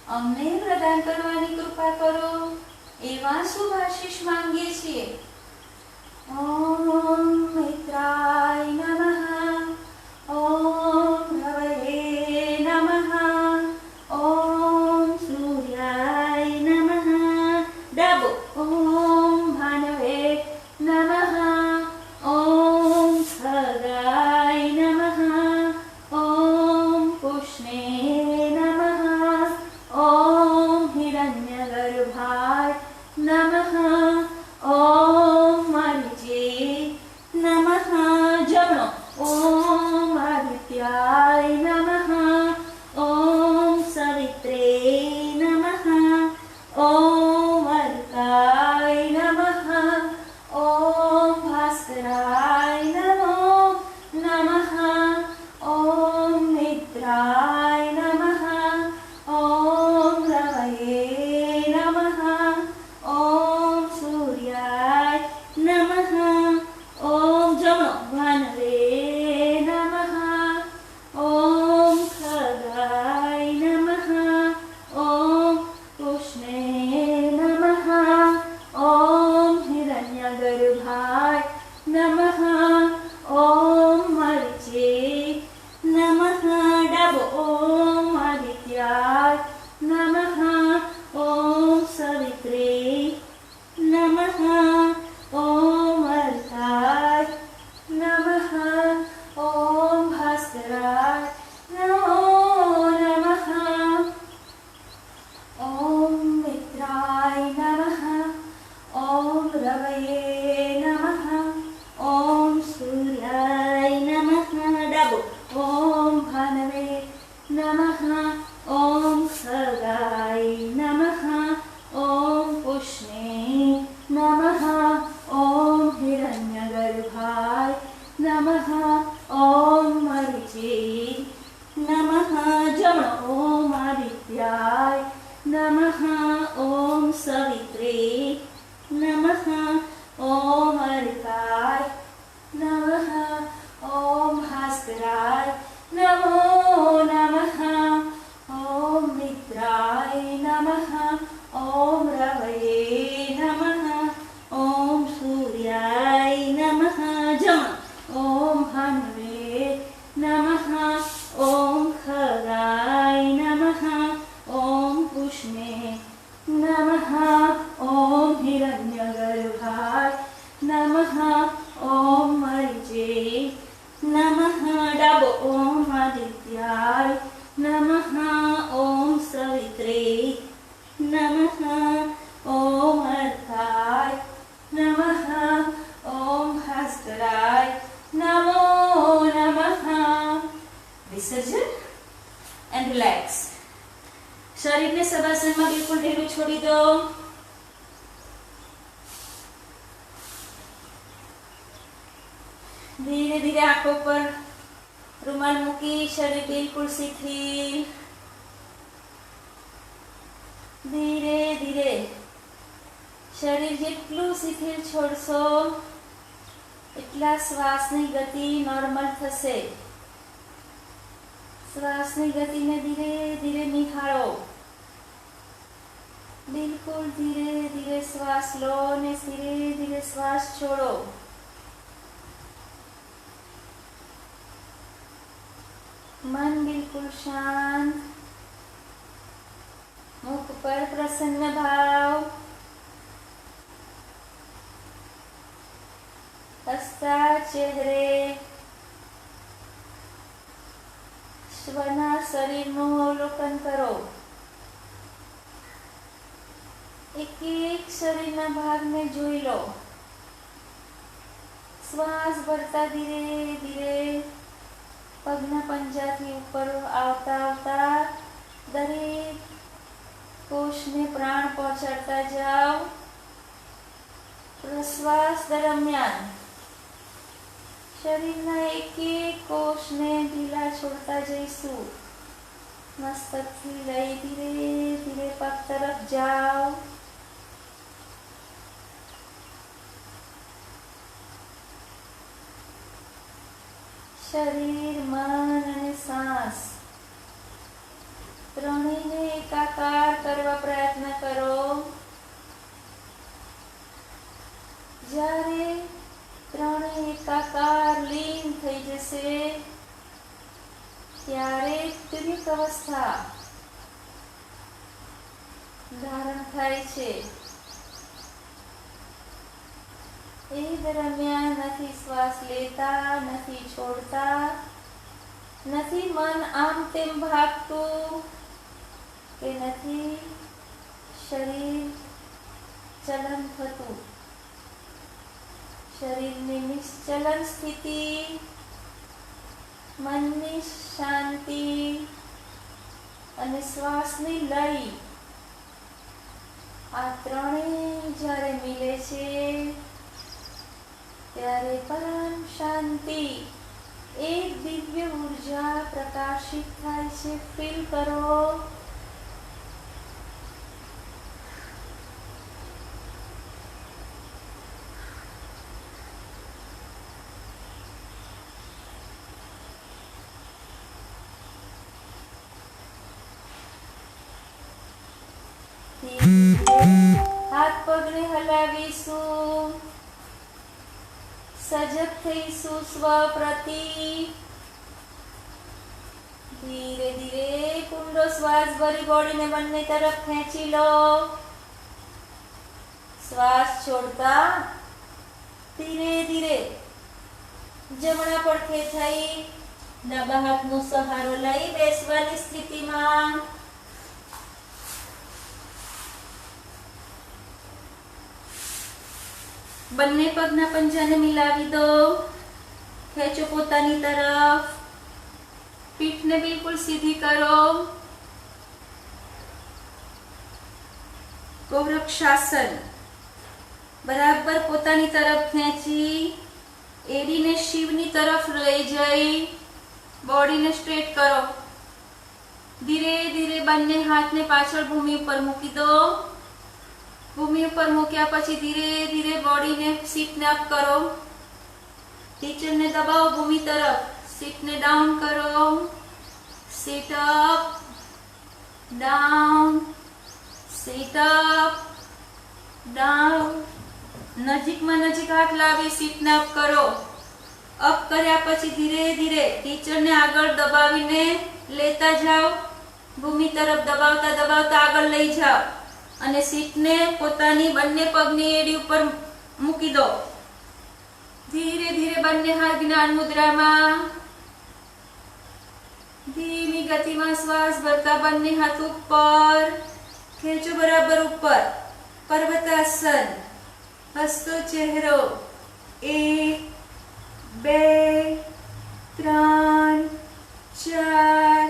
અમને પ્રદાન કરવાની કૃપા કરો. એવા શુભ આશીષ માંગીએ છીએ. ઓમ મિત્રાય નમઃ. ઓમ ભવયે નમઃ. ઓમ સૂર્યાય નમઃ. ડાબો. ઓમ ભાનવે નમઃ. ઓમ ખગાય નમઃ. ઓમ પુષ્ણે નમઃ. ઓમ હિરણ્યગર્ભાય નમઃ. ઓમ મરીચે નમઃ. જમણો. ઓમ આદિત્યાય નમઃ. ઓમ સવિત્રે નમઃ. ઓમ અર્કાય નમઃ. ઓમ ભાસ્કરાય નમો નમઃ. ઓમ નિદ્રાય નમઃ. ઓમ રવયે નમઃ. ઓમ સૂર્યાય નમઃ. ઓમ જમણો. ભાનવે નમઃ. ઓમ ખગાય નમઃ. ઓમ પુષ્ણે નમઃ. ઓમ હિરણ્યગર્ભાય નમઃ. ઓમ મરીચે નમઃ. ડાબો. ઓમ આદિત્યાય નમઃ. ઓમ સવિત્રે નમઃ. ઓમ અર્કાય નમઃ. ઓમ ભાસ્કરાય નમો નમઃ. ઓમ મિત્રાય નમઃ. ઓમ રવયે નમઃ. ઓમ સૂર્યાય નમઃ. ડાબો. ઓમ ભાનવે નમઃ. ઓમ ખગાય નમઃ. ઓમ પુષ્ણે નમઃ. ઓમ હિરણ્યગર્ભાય નમઃ. ઓમ મરીચે નમઃ. જમણો. ઓમ આદિત્યાય નમઃ. ઓમ સવિત્રે નમઃ. ઓમ અર્કાય નમઃ. ઓમ ભાસ્કરાય નમો નમઃ. ઓમ મિત્રાય નમઃ. ઓમ રવયે નમઃ. ઓમ સૂર્યાય નમઃ. જમણો. ઓમ ભાનવે નમઃ. ઓમ ખગાય નમઃ. ઓમ પુષ્ણે નમઃ. ઓમ હિરણ્યગર્ભાય નમઃ. ઓમ મરીચે નમઃ. ડાબો. ઓમ આદિત્યાય નમઃ. ઓમ સવિત્રે નમઃ. ઓમ અર્કાય નમઃ. ઓમ ભાસ્કરાય નમો નમઃ. વિસર્જન એન્ડ રિલેક્સ. શરીરને સવાસનમાં બિલકુલ ઢીલું છોડી દો. ધીરે ધીરે આંખો પર રૂમાલ મૂકી શરીર બિલકુલ શિથિલ. ધીરે ધીરે શરીર જેટલું શિથિલ છોડશો એટલા શ્વાસની ગતિ નોર્મલ થશે. શ્વાસની ગતિને ધીરે ધીરે નિહાળો. બિલકુલ ધીરે ધીરે શ્વાસ લો અને ધીરે ધીરે શ્વાસ છોડો. मन बिल्कुल शांत. मुख पर प्रसन्न भाव. हंसता चेहरे સ્વના શરીરનું અવલોકન કરો. એક એક શરીરના ભાગને જોઈ લો. શ્વાસ ભરતા ધીરે ધીરે પગના પંજાથી ઉપર આવતા આવતા દરેક કોષને પ્રાણ પહોંચાડતા જાઓ. પ્રશ્વાસ દરમિયાન શરીરના એક એક કોષને ઢીલા છોડતા જઈશું. મસ્તકથી લઈ ધીરે ધીરે પગ તરફ જાઓ. શરીર, મન અને શ્વાસ ત્રણેયને એકાકાર કરવા પ્રયત્ન કરો. જ્યારે ત્રણેય એકાકાર લીન થઈ જશે ત્યારે તિર્યક અવસ્થા ધારણ થાય છે. એ દરમિયાન નથી શ્વાસ લેતા, નથી છોડતા, નથી મન આમ તેમ ભાગતું કે નથી શરીર ચલન થતું. શરીરની નિશ્ચલન સ્થિતિ, મનની શાંતિ અને શ્વાસની લય, આ ત્રણેય જ્યારે મિલે છે ત્યારે પરમ શાંતિ, એક દિવ્ય ઉર્જા પ્રકાશિત થાય છે. ફીલ કરો. હાથ પગને હલાવીશું. સજગ થઈશું સ્વ પ્રતિ. ધીરે ધીરે કુંડો શ્વાસ ભરી બોડીને બંને તરફ ખેંચી લો. શ્વાસ છોડતા ધીરે ધીરે જમણા પડખે થઈ ડાબા હાથનો સહારો લઈ બેસવાની સ્થિતિમાં. બંને પગના પંજાને મિલાવી દો. ખેંચો પોતાની તરફ. પીઠને બિલકુલ સીધી કરો. ગૌરક્ષાસન. બરાબર પોતાની તરફ ખેંચી એડીને શિવની તરફ લઈ જઈ બોડીને સ્ટ્રેટ કરો. ધીરે ધીરે બંને હાથને પાછળ ભૂમિ ઉપર મૂકી દો. ભૂમિ ઉપર મૂક્યા પછી ધીરે ધીરે બોડીને સીટને અપ કરો. ટીચરને દબાવો ભૂમિ તરફ. સીટને ડાઉન કરો. Seat up, down, seat up, down. નજીકમાં નજીક હાથ લાવી સીટને અપ કરો. અપ કર્યા પછી ધીરે ધીરે ટીચરને આગળ દબાવીને લેતા જાઓ. ભૂમિ તરફ દબાવતા દબાવતા આગળ લઈ જાઓ અને સીટને પોતાની બંને પગની એડી ઉપર મૂકી દો. ધીરે ધીરે બંને હાથ જ્ઞાન મુદ્રામાં. ધીમી ગતિમાં શ્વાસ ભરતા બંને હાથ ઉપર ખેંચો બરાબર ઉપર. પર્વતાસન. હસતો ચહેરો. 1 2 3 4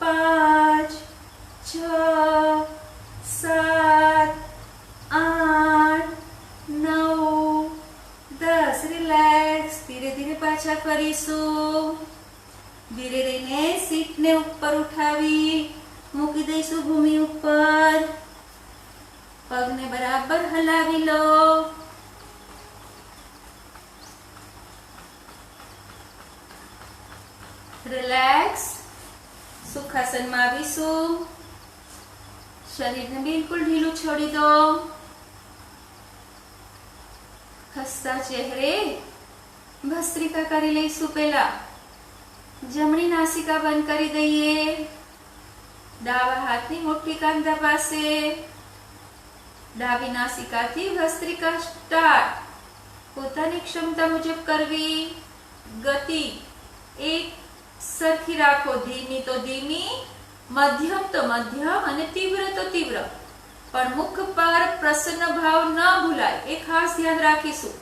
5 6 7 8 9 10. રિલેક્સ. ધીરે ધીરે પાછા ફરીશું. ધીરે ધીરે સીટને ઉપર ઉઠાવી મૂકી દઈશું ભૂમિ ઉપર. પગને બરાબર હલાવી લો. રિલેક્સ. સુખાસનમાં આવીશું. શરીરને બિલકુલ ઢીલું છોડી દો. હસતા ચહેરે ભસ્ત્રિકા કરી લઈશું. પહેલા જમણી નાસિકા બંધ કરી દઈએ. ડાબા હાથની મુઠ્ઠી કાંધા પાસે. ડાબી નાસિકાથી ભસ્ત્રિકા સ્ટાર્ટ. પોતાની ક્ષમતા મુજબ કરવી. ગતિ એક સરખી રાખો. ધીમી તો ધીમી, મધ્યમ તો મધ્યમ અને તીવ્ર તો તીવ્ર. પણ મુખ પર પ્રસન્ન ભાવ ન ભૂલાય એ ખાસ ધ્યાન રાખીશું.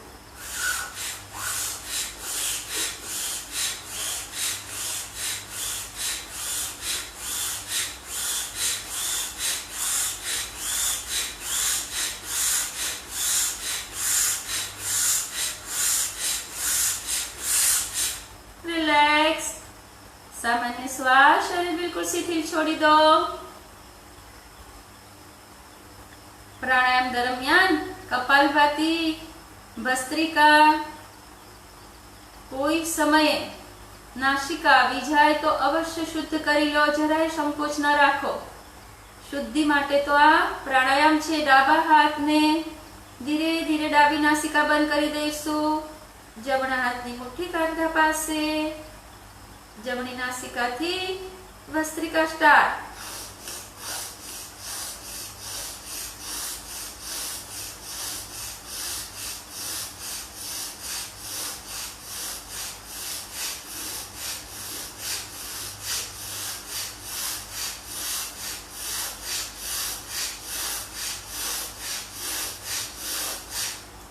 सामान्य श्वास शरीर बिल्कुल शिथिल छोड़ी दो। प्राणायाम दरमियान कपालभाति भस्त्रिका कोई समय नासिका આવી જાય તો અવશ્ય શુદ્ધ કરી લો, જરાય સંકોચ ન રાખો। શુદ્ધિ માટે તો આ પ્રાણાયામ છે। ડાબા હાથને ધીરે ધીરે ડાબી નાસિકા બંધ કરી દઈશું। જમણા હાથની મુઠ્ઠી કાંધા પાસે, જમણી નાસિકાથી ભસ્ત્રિકા સ્ટાર્ટ।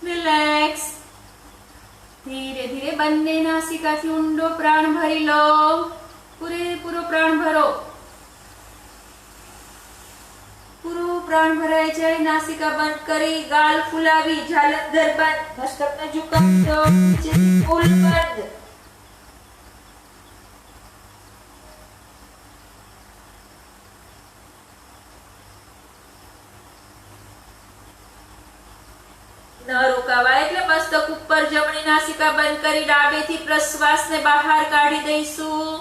રિલેક્સ। ધીરે ધીરે બંને નાસિકાથી ઊંડો પ્રાણ ભરી લો। પૂરેપૂરો પ્રાણ ભરો। પૂરો પ્રાણ ભરાઈ જાય, નાસિકા બંધ કરી, ગાલ ફુલાવી, જાલંધર બંધ, મસ્તકને ઝુકાવજો, નીચેથી ફૂલ બંધ। ન રોકાવાય એટલે મસ્તક ઉપર, જમણી નાસિકા બંધ કરી ડાબેથી પ્રશ્વાસને બહાર કાઢી દઈશું।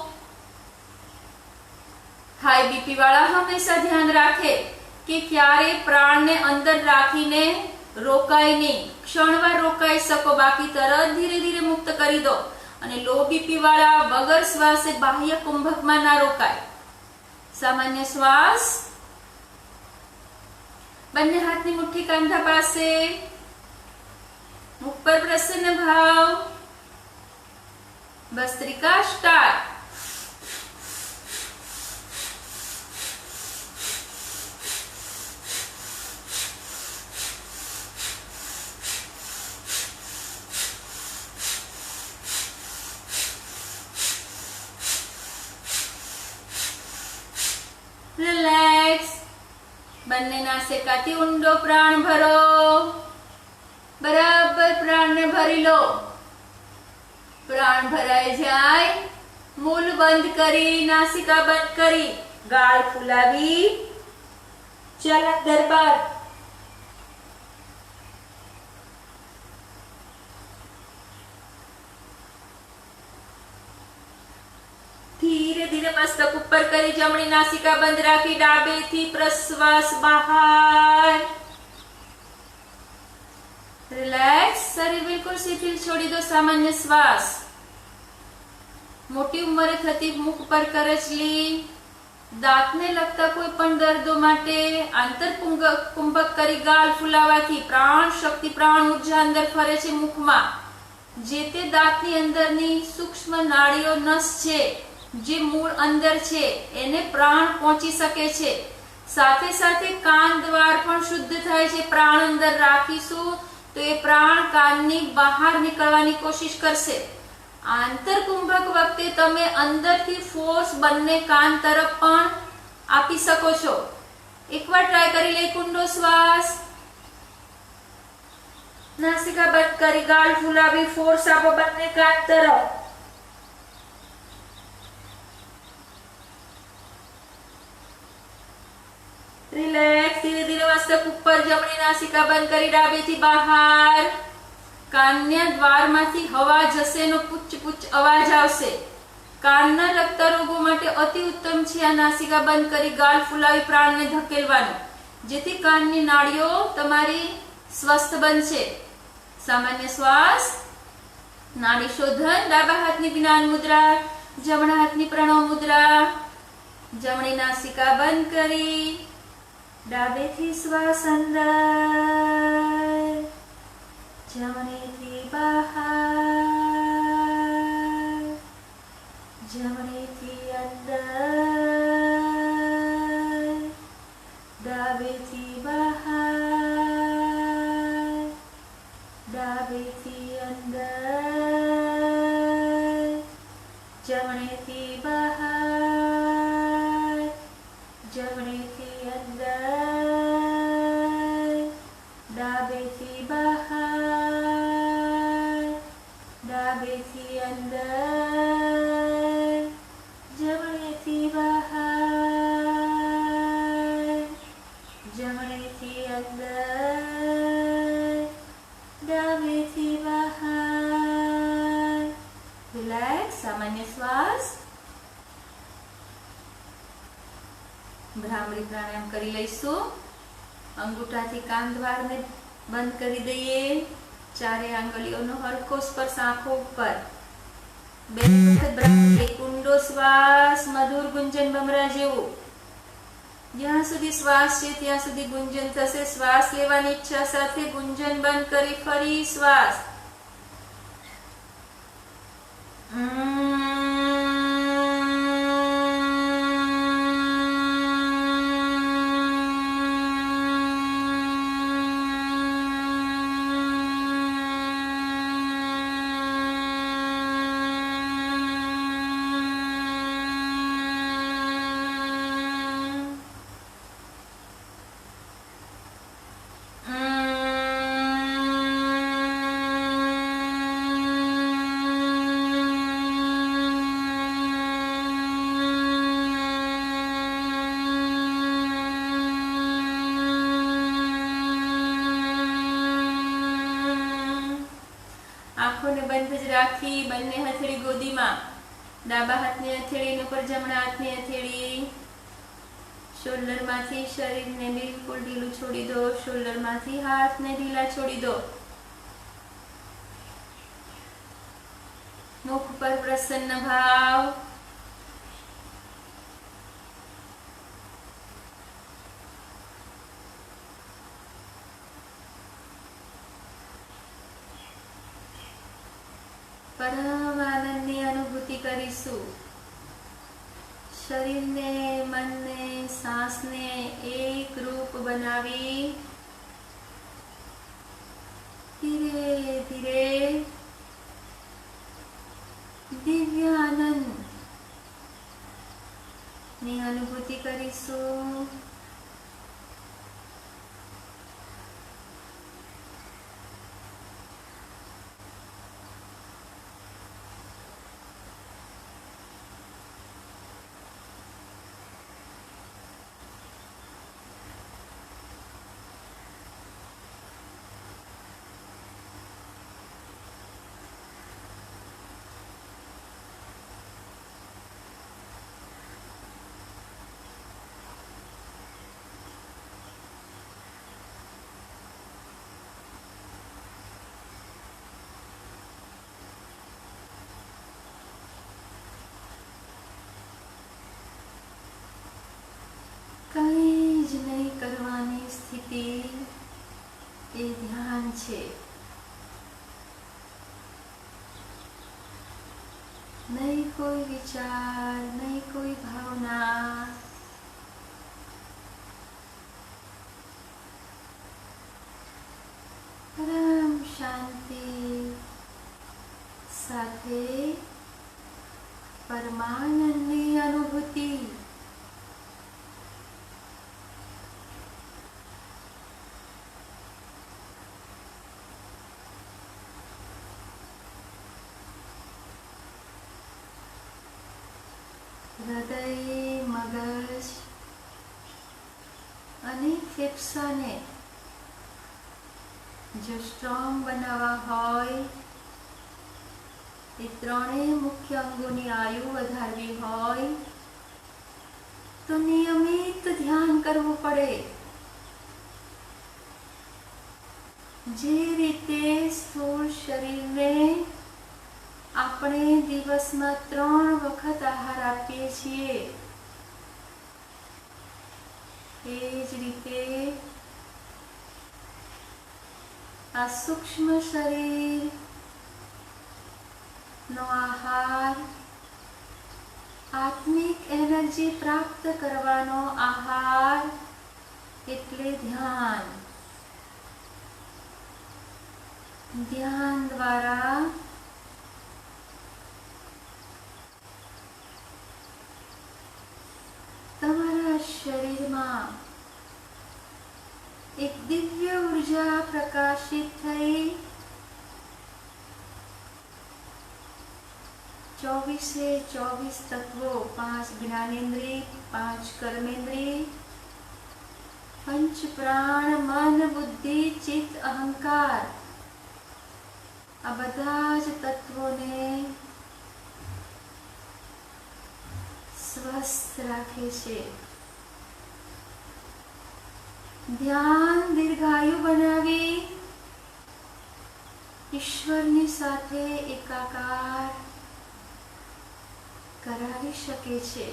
હાઈ બીપી વાળા હંમેશા ધ્યાન રાખે કે ક્યારે પ્રાણને અંદર રાખીને રોકાય નહીં। ક્ષણવાર રોકાઈ શકો, બાકી તરત ધીરે ધીરે મુક્ત કરી દો। અને લો બીપી વાળા વગર શ્વાસે બાહ્ય કુંભકમાં ના રોકાય। સામાન્ય શ્વાસ, બંને હાથની મુઠ્ઠી કાંધા પાસે, मुख पर प्रसन्न भाव। भस्त्रिका स्टार्ट। रिलैक्स। બંને નાસિકાથી ઊંડો પ્રાણ ભરો। બરાબર પ્રાણને ભરી લો। પ્રાણ ભરાઈ જાય, મૂલ બંધ કરી, નાસિકા બંધ કરી, ગાળ ફુલાવી, જાલંધર બંધ। ધીરે ધીરે મસ્તક ઉપર કરી, જમણી નાસિકા બંધ રાખી, ડાબેથી પ્રશ્વાસ બહાર। રિલેક્સ। શરીર બિલકુલ શિથિલ છોડી દો। સામાન્ય શ્વાસ। મોટી ઉંમરે થતી મુખ પર કરચલી, દાંતને લગતા કોઈ પણ દર્દો માટે આંતરકુંભક કરી ગાલ ફુલાવાથી પ્રાણ શક્તિ, પ્રાણ ઉર્જા અંદર ફરે છે મુખમાં। જે તે દાંતની અંદરની સૂક્ષ્મ નાડીઓ, નસ છે જે મૂળ અંદર છે, એને પ્રાણ પહોંચી શકે છે। સાથે સાથે કાન દ્વાર પણ શુદ્ધ થાય છે। પ્રાણ અંદર રાખીશું તો એ પ્રાણ કાનની બહાર નીકળવાની કોશિશ કરશે। આંતરકુંભક વખતે તમે અંદરથી ફોર્સ બંને કાન તરફ પણ આપી શકો છો। એકવાર ટ્રાય કરી લે। ઊંડો શ્વાસ, નાસિકા બંધ કરી, ગાલ ફુલાવી, ફોર્સ આપો બંને કાન તરફ। રિલેક્સ। ધીરે ધીરે મસ્તક ઉપર, જમણી નાસિકા બંધ કરી, ડાબેથી બહાર। કાનના દ્વારમાંથી હવા જશે નો પુચ્ચ પુચ્ચ અવાજ આવશે। કાનના લગતા રોગો માટે અતિ ઉત્તમ છે આ નાસિકા બંધ કરી, ગાલ ફુલાવી, પ્રાણને ધકેલવાનું, જેથી કાનની નાડીઓ તમારી સ્વસ્થ બનશે। સામાન્ય શ્વાસ, નાડી શોધન। ડાબા હાથની જ્ઞાન મુદ્રા, જમણા હાથની પ્રણવ મુદ્રા। જમણી નાસિકા બંધ કરી, ડાબેથી શ્વાસ અંદર, જમણીથી બહાર, જમણીથી અંદર, ડાબેથી બહાર, ડાબેથી અંદર, જમણીથી બહાર, જમણીથી અંદર, ડાબેથી બહાર, ડાબેથી અંદર, એક સામાન્ય શ્વાસ. ભ્રામરી પ્રાણાયામ કરી લઈશું. અંગૂઠાથી કાન દ્વારને બંધ કરી દઈએ. ચારે આંગળીઓનો હરખો સ્પર્શ આંખો ઉપર. બે વખત ભ્રામરી. એક ઊંડો શ્વાસ, મધુર ગુંજન ભમરા જેવું. જ્યાં સુધી શ્વાસ છે ત્યાં સુધી ગુંજન થશે. શ્વાસ લેવાની ઈચ્છા સાથે ગુંજન બંધ કરી ફરી શ્વાસ. આંખોને બંધ જ રાખી બંને હથેળી ગોદીમાં. ડાબા હાથની હથેળી ઉપર જમણા હાથની હથેળી. શોલ્ડરમાંથી શરીરને બિલકુલ ઢીલું છોડી દો. શોલ્ડરમાંથી હાથને ઢીલા છોડી દો. મુખ પર પ્રસન્ન ભાવ. પરમ આનંદની અનુભૂતિ કરીશું. શરીરને, મનને, શ્વાસને એક રૂપ બનાવી ધીરે ધીરે દિવ્ય આનંદની અનુભૂતિ કરીશું. કંઈ જ નહીં કરવાની સ્થિતિ એ ધ્યાન છે. નહીં કોઈ વિચાર, નહીં કોઈ ભાવના. પરમ શાંતિ સાથે પરમાનંદની અનુભૂતિ. હૃદય, મગજ અને ફેફસાને જો સ્ટ્રોંગ બનાવવા હોય, એ ત્રણેય મુખ્ય અંગોની આયુ વધારવી હોય તો નિયમિત ધ્યાન કરવું પડે. જે રીતે સ્થૂળ શરીરને આપણે દિવસમાં 3 વખત આહાર આપીએ છીએ, એ જ રીતે આ સૂક્ષ્મ શરીરનો આહાર આત્મિક એનર્જી પ્રાપ્ત કરવાનો આહાર એટલે ધ્યાન. ધ્યાન દ્વારા તમારા શરીરમાં એક દિવ્ય ઉર્જા પ્રકાશિત થઈ 24 તત્વો, 5 જ્ઞાનેન્દ્રિય, 5 કર્મેન્દ્રિય, પંચ પ્રાણ, મન, બુદ્ધિ, ચિત્ત, અહંકાર, આ બધા જ તત્વોને સ્વસ્થ રાખે છે. ધ્યાન દીર્ઘાયુ બનાવી ઈશ્વરની સાથે એકાકાર કરાવી શકે છે.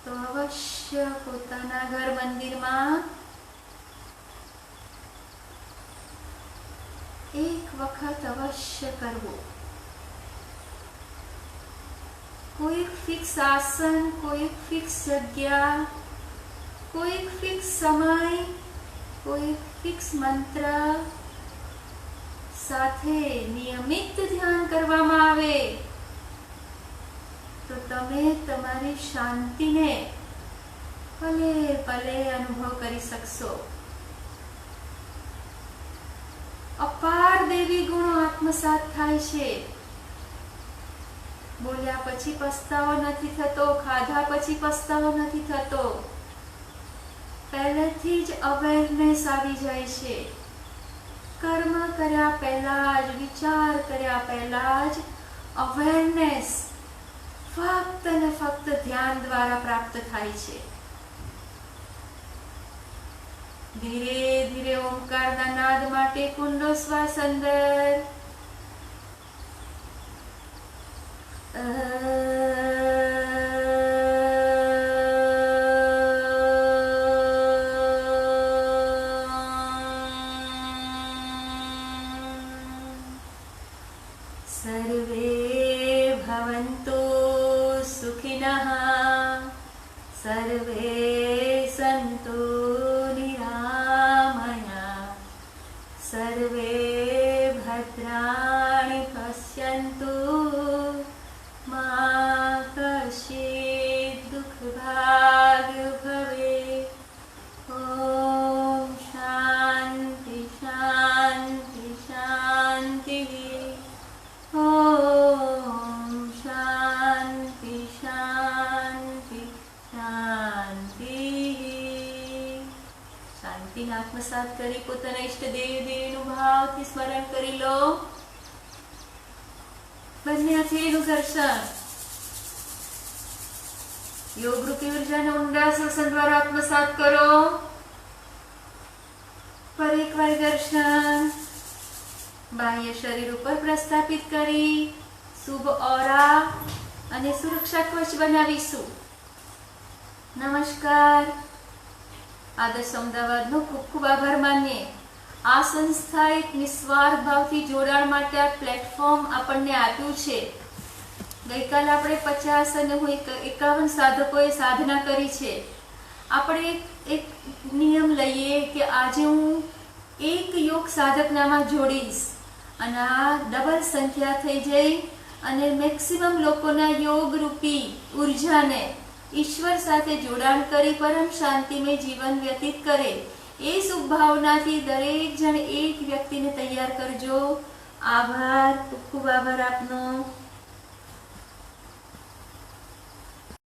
તો અવશ્ય પોતાના ઘર મંદિરમાં એક વખત અવશ્ય કરવું. કોઈ ફિક્સ આસન, કોઈ ફિક્સ જગ્યા, કોઈ ફિક્સ સમય, કોઈ ફિક્સ મંત્ર સાથે નિયમિત ધ્યાન કરવામાં આવે તો તમે તમારી શાંતિને પલે પલે અનુભવ કરી શકશો. અપાર દેવી ગુણો આત્મસાત થાય છે. બોલ્યા પછી પસ્તાવો નથી થતો, ખાધા પછી પસ્તાવો નથી થતો. પહેલેથી જ અવેરનેસ આવી જાય છે. કર્મ કર્યા પહેલા જ, વિચાર કર્યા પહેલા જ અવેરનેસ ફક્ત ને ફક્ત ધ્યાન દ્વારા પ્રાપ્ત થાય છે. ધીરે ધીરે ઓમકારના નાદ માટે કુંડો શ્વાસ અંદર સર્વે ભવન્તુ સુખિનઃ સર્વે સંતુ નિરામયા સર્વે ભદ્રાણિ પશ્યन्तु મા કશ્ચિદ દુઃખ ભાગ ભવેત. ઓમ શાંતિ શાંતિ શાંતિ. ઓમ શાંતિ શાંતિ શાંતિ. શાંતિને આત્મસાત કરી પોતાના ઈષ્ટ દેવીનું ભાવથી સ્મરણ કરી લો. બંને હાથેનું ઘર્ષણ. યોગ રૂપી ઉર્જાને ઊંડા શ્વસન દ્વારા આત્મસાત કરો. પર એકવાર ઘર્ષણ બાહ્ય શરીર ઉપર પ્રસ્થાપિત કરી શુભ ઓરા અને સુરક્ષા કવચ બનાવીશું. નમસ્કાર. આદર્શ અમદાવાદનો ખૂબ ખૂબ આભાર માનીએ. આ સંસ્થા એક નિસ્વાર્થ ભાવથી જોડાણ માટે આ પ્લેટફોર્મ આપણને આપ્યું છે. ગઈકાલે આપણે 50 અને 51 સાધકોએ સાધના કરી છે. આપણે એક નિયમ લઈએ કે આજે હું એક યોગ સાધકનામાં જોડીશ અને આ ડબલ સંખ્યા થઈ જાય અને મેક્સિમમ લોકોના યોગ રૂપી ઉર્જાને ઈશ્વર સાથે જોડાણ કરી પરમ શાંતિમય જીવન વ્યતીત કરે. એ શુભ ભાવનાથી દરેક જણ એક વ્યક્તિને તૈયાર કરજો. આભાર, ખૂબ ખૂબ આભાર આપનો.